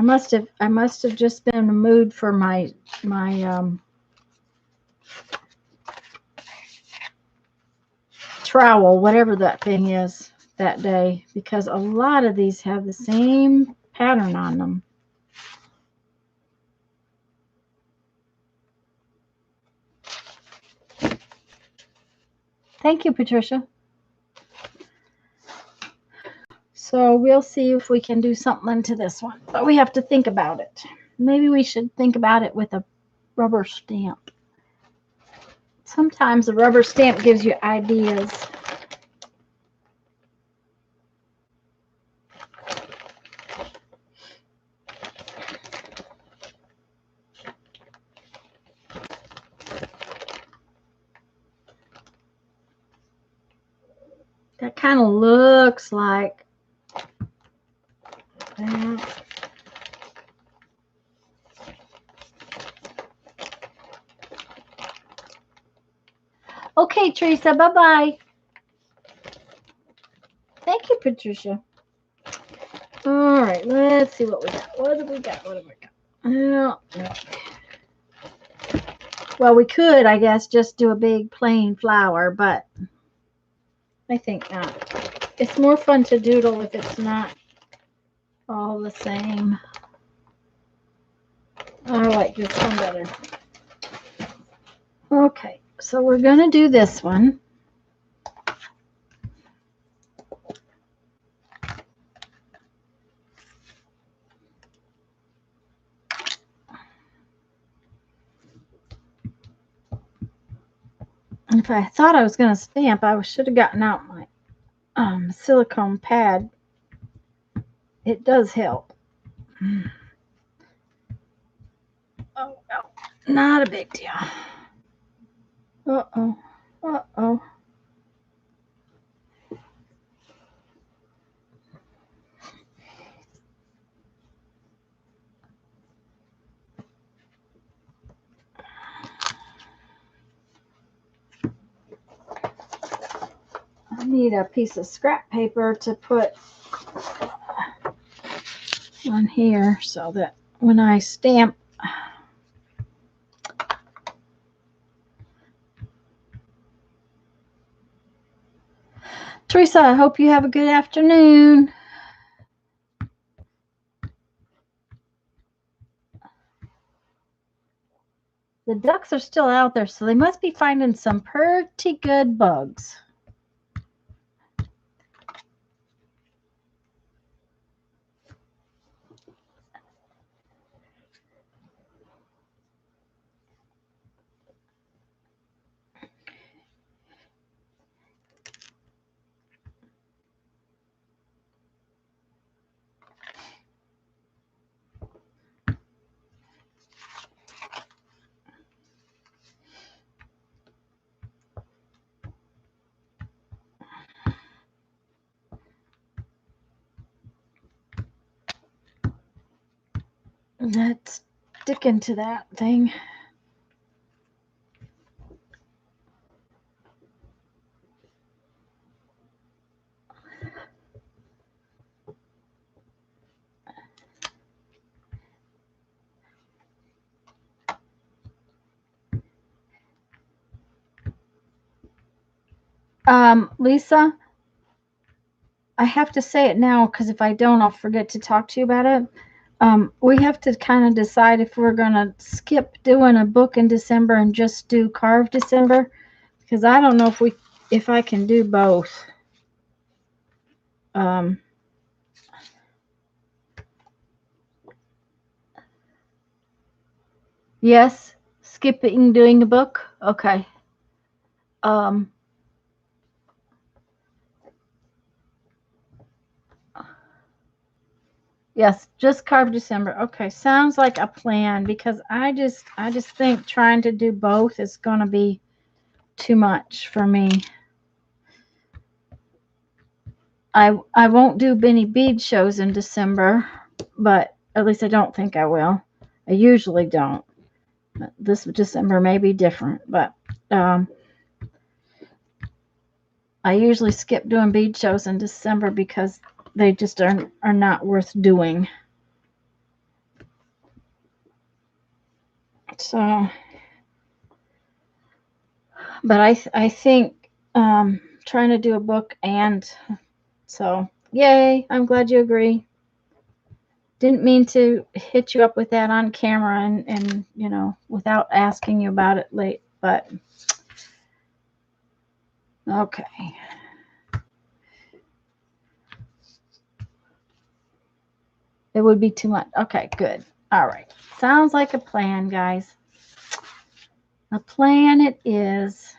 must have just been in a mood for my trowel, whatever that thing is that day, because a lot of these have the same pattern on them. Thank you, Patricia. So we'll see if we can do something to this one, but we have to think about it. Maybe we should think about it with a rubber stamp. Sometimes a rubber stamp gives you ideas. That kind of looks like that. Okay, Teresa, bye-bye. Thank you, Patricia. All right, let's see what we got. What have we got? What have we got? No. Well, we could, I guess, just do a big plain flower, but I think not. It's more fun to doodle if it's not all the same. I like this one better. Okay, so we're going to do this one. If I thought I was going to stamp, I should have gotten out my silicone pad. It does help. Oh, well, not a big deal. Uh-oh. Uh-oh. I need a piece of scrap paper to put on here so that when I stamp, Teresa, I hope you have a good afternoon. The ducks are still out there, so they must be finding some pretty good bugs. Let's stick into that thing. Lisa, I have to say it now because if I don't, I'll forget to talk to you about it. We have to kind of decide if we're going to skip doing a book in December and just do Carve December, because I don't know if I can do both. Yes, skipping doing a book. Okay. Yes, just Carve December. Okay, sounds like a plan because I just think trying to do both is going to be too much for me. I won't do any bead shows in December, but at least I don't think I will. I usually don't. This December may be different, but I usually skip doing bead shows in December because they just are not worth doing. So, but I think trying to do a book, and so yay, I'm glad you agree. Didn't mean to hit you up with that on camera and you know, without asking you about it late, but okay. It would be too much. Okay, good. All right. Sounds like a plan, guys. A plan it is.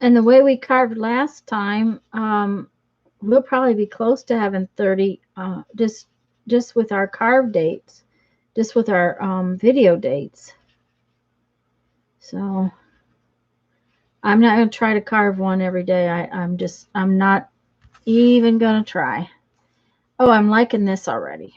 And the way we carved last time, we'll probably be close to having 30, just with our carve dates, just with our video dates. So I'm not going to try to carve one every day. I'm not even going to try. Oh, I'm liking this already.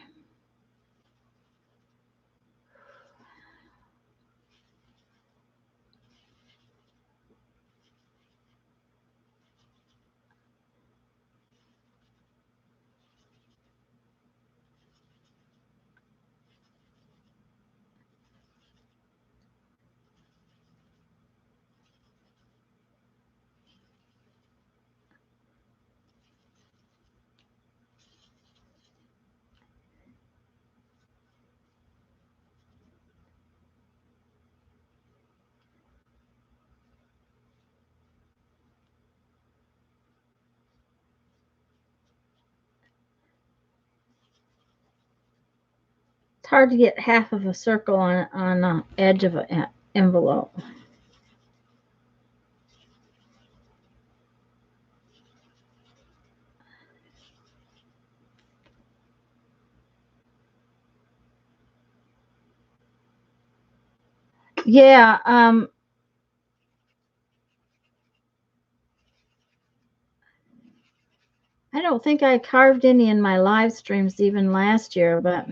It's hard to get half of a circle on the edge of an envelope. Yeah, I don't think I carved any in my live streams even last year, but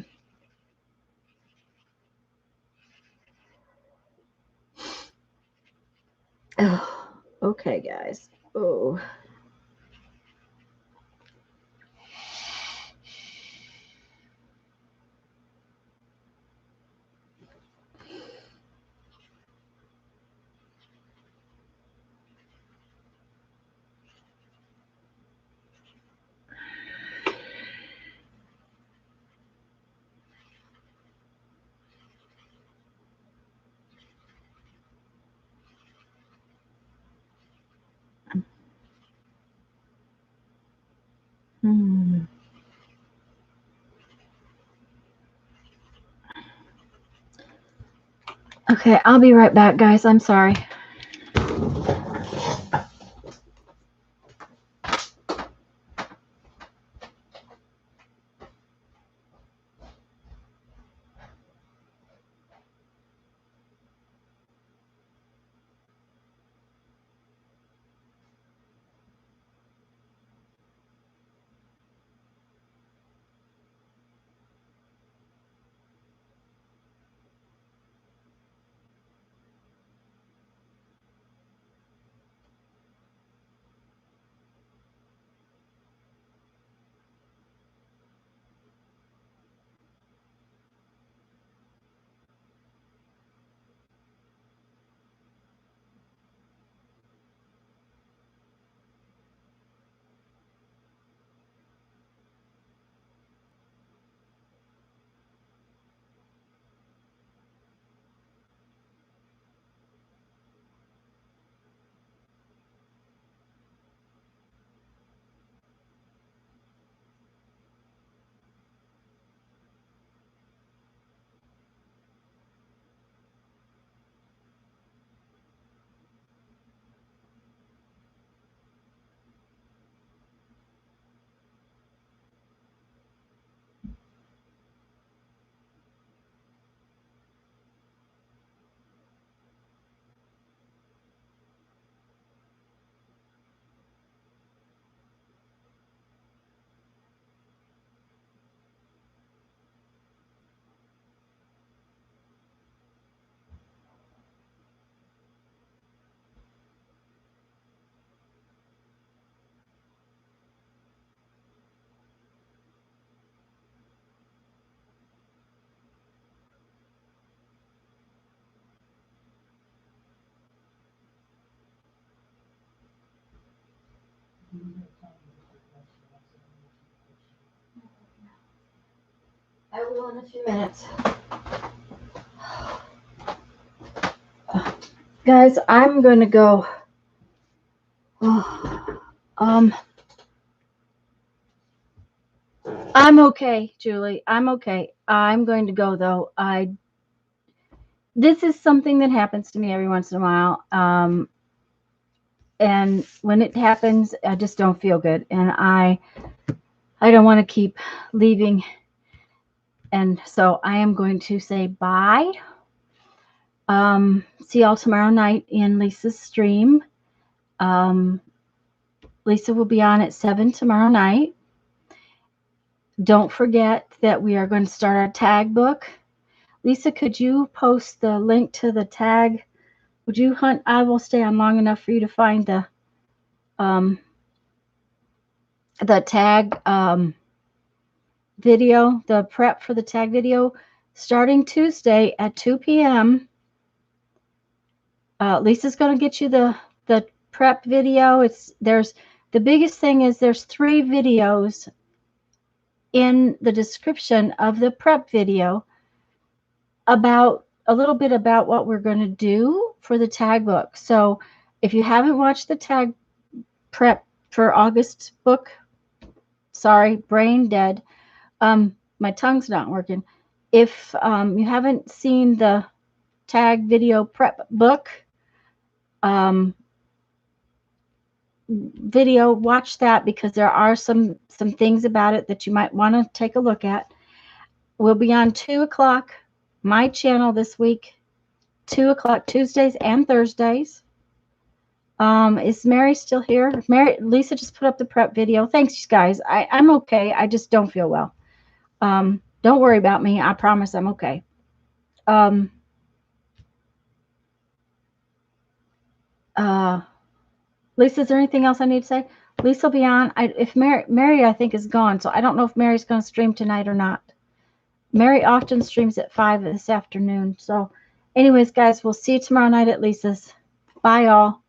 oh, okay, guys. Oh, hmm. Okay, I'll be right back, guys. I'm sorry. I will in a few minutes. Guys, I'm going to go. I'm okay, Julie. I'm okay. I'm going to go though. This is something that happens to me every once in a while. And when it happens, I just don't feel good, and I don't want to keep leaving. And so I am going to say bye. See y'all tomorrow night in Lisa's stream. Lisa will be on at 7 tomorrow night. Don't forget that we are going to start our tag book. Lisa, could you post the link to the tag? Would you, Hunt? I will stay on long enough for you to find the tag video, the prep for the tag video, starting Tuesday at 2 p.m. Lisa's going to get you the prep video. The biggest thing is there's 3 videos in the description of the prep video about a little bit about what we're going to do for the tag book. So if you haven't watched the tag prep for August book, sorry, brain dead. My tongue's not working. If you haven't seen the tag video prep book video, watch that, because there are some things about it that you might want to take a look at. We'll be on 2 o'clock my channel this week, 2 o'clock Tuesdays and Thursdays. Is Mary still here? Lisa just put up the prep video. Thanks, guys. I'm okay. I just don't feel well. Don't worry about me. I promise I'm okay. Lisa, is there anything else I need to say? Lisa will be on. If Mary, I think, is gone, so I don't know if Mary's going to stream tonight or not. Mary often streams at 5 this afternoon. So anyways, guys, we'll see you tomorrow night at Lisa's. Bye, all.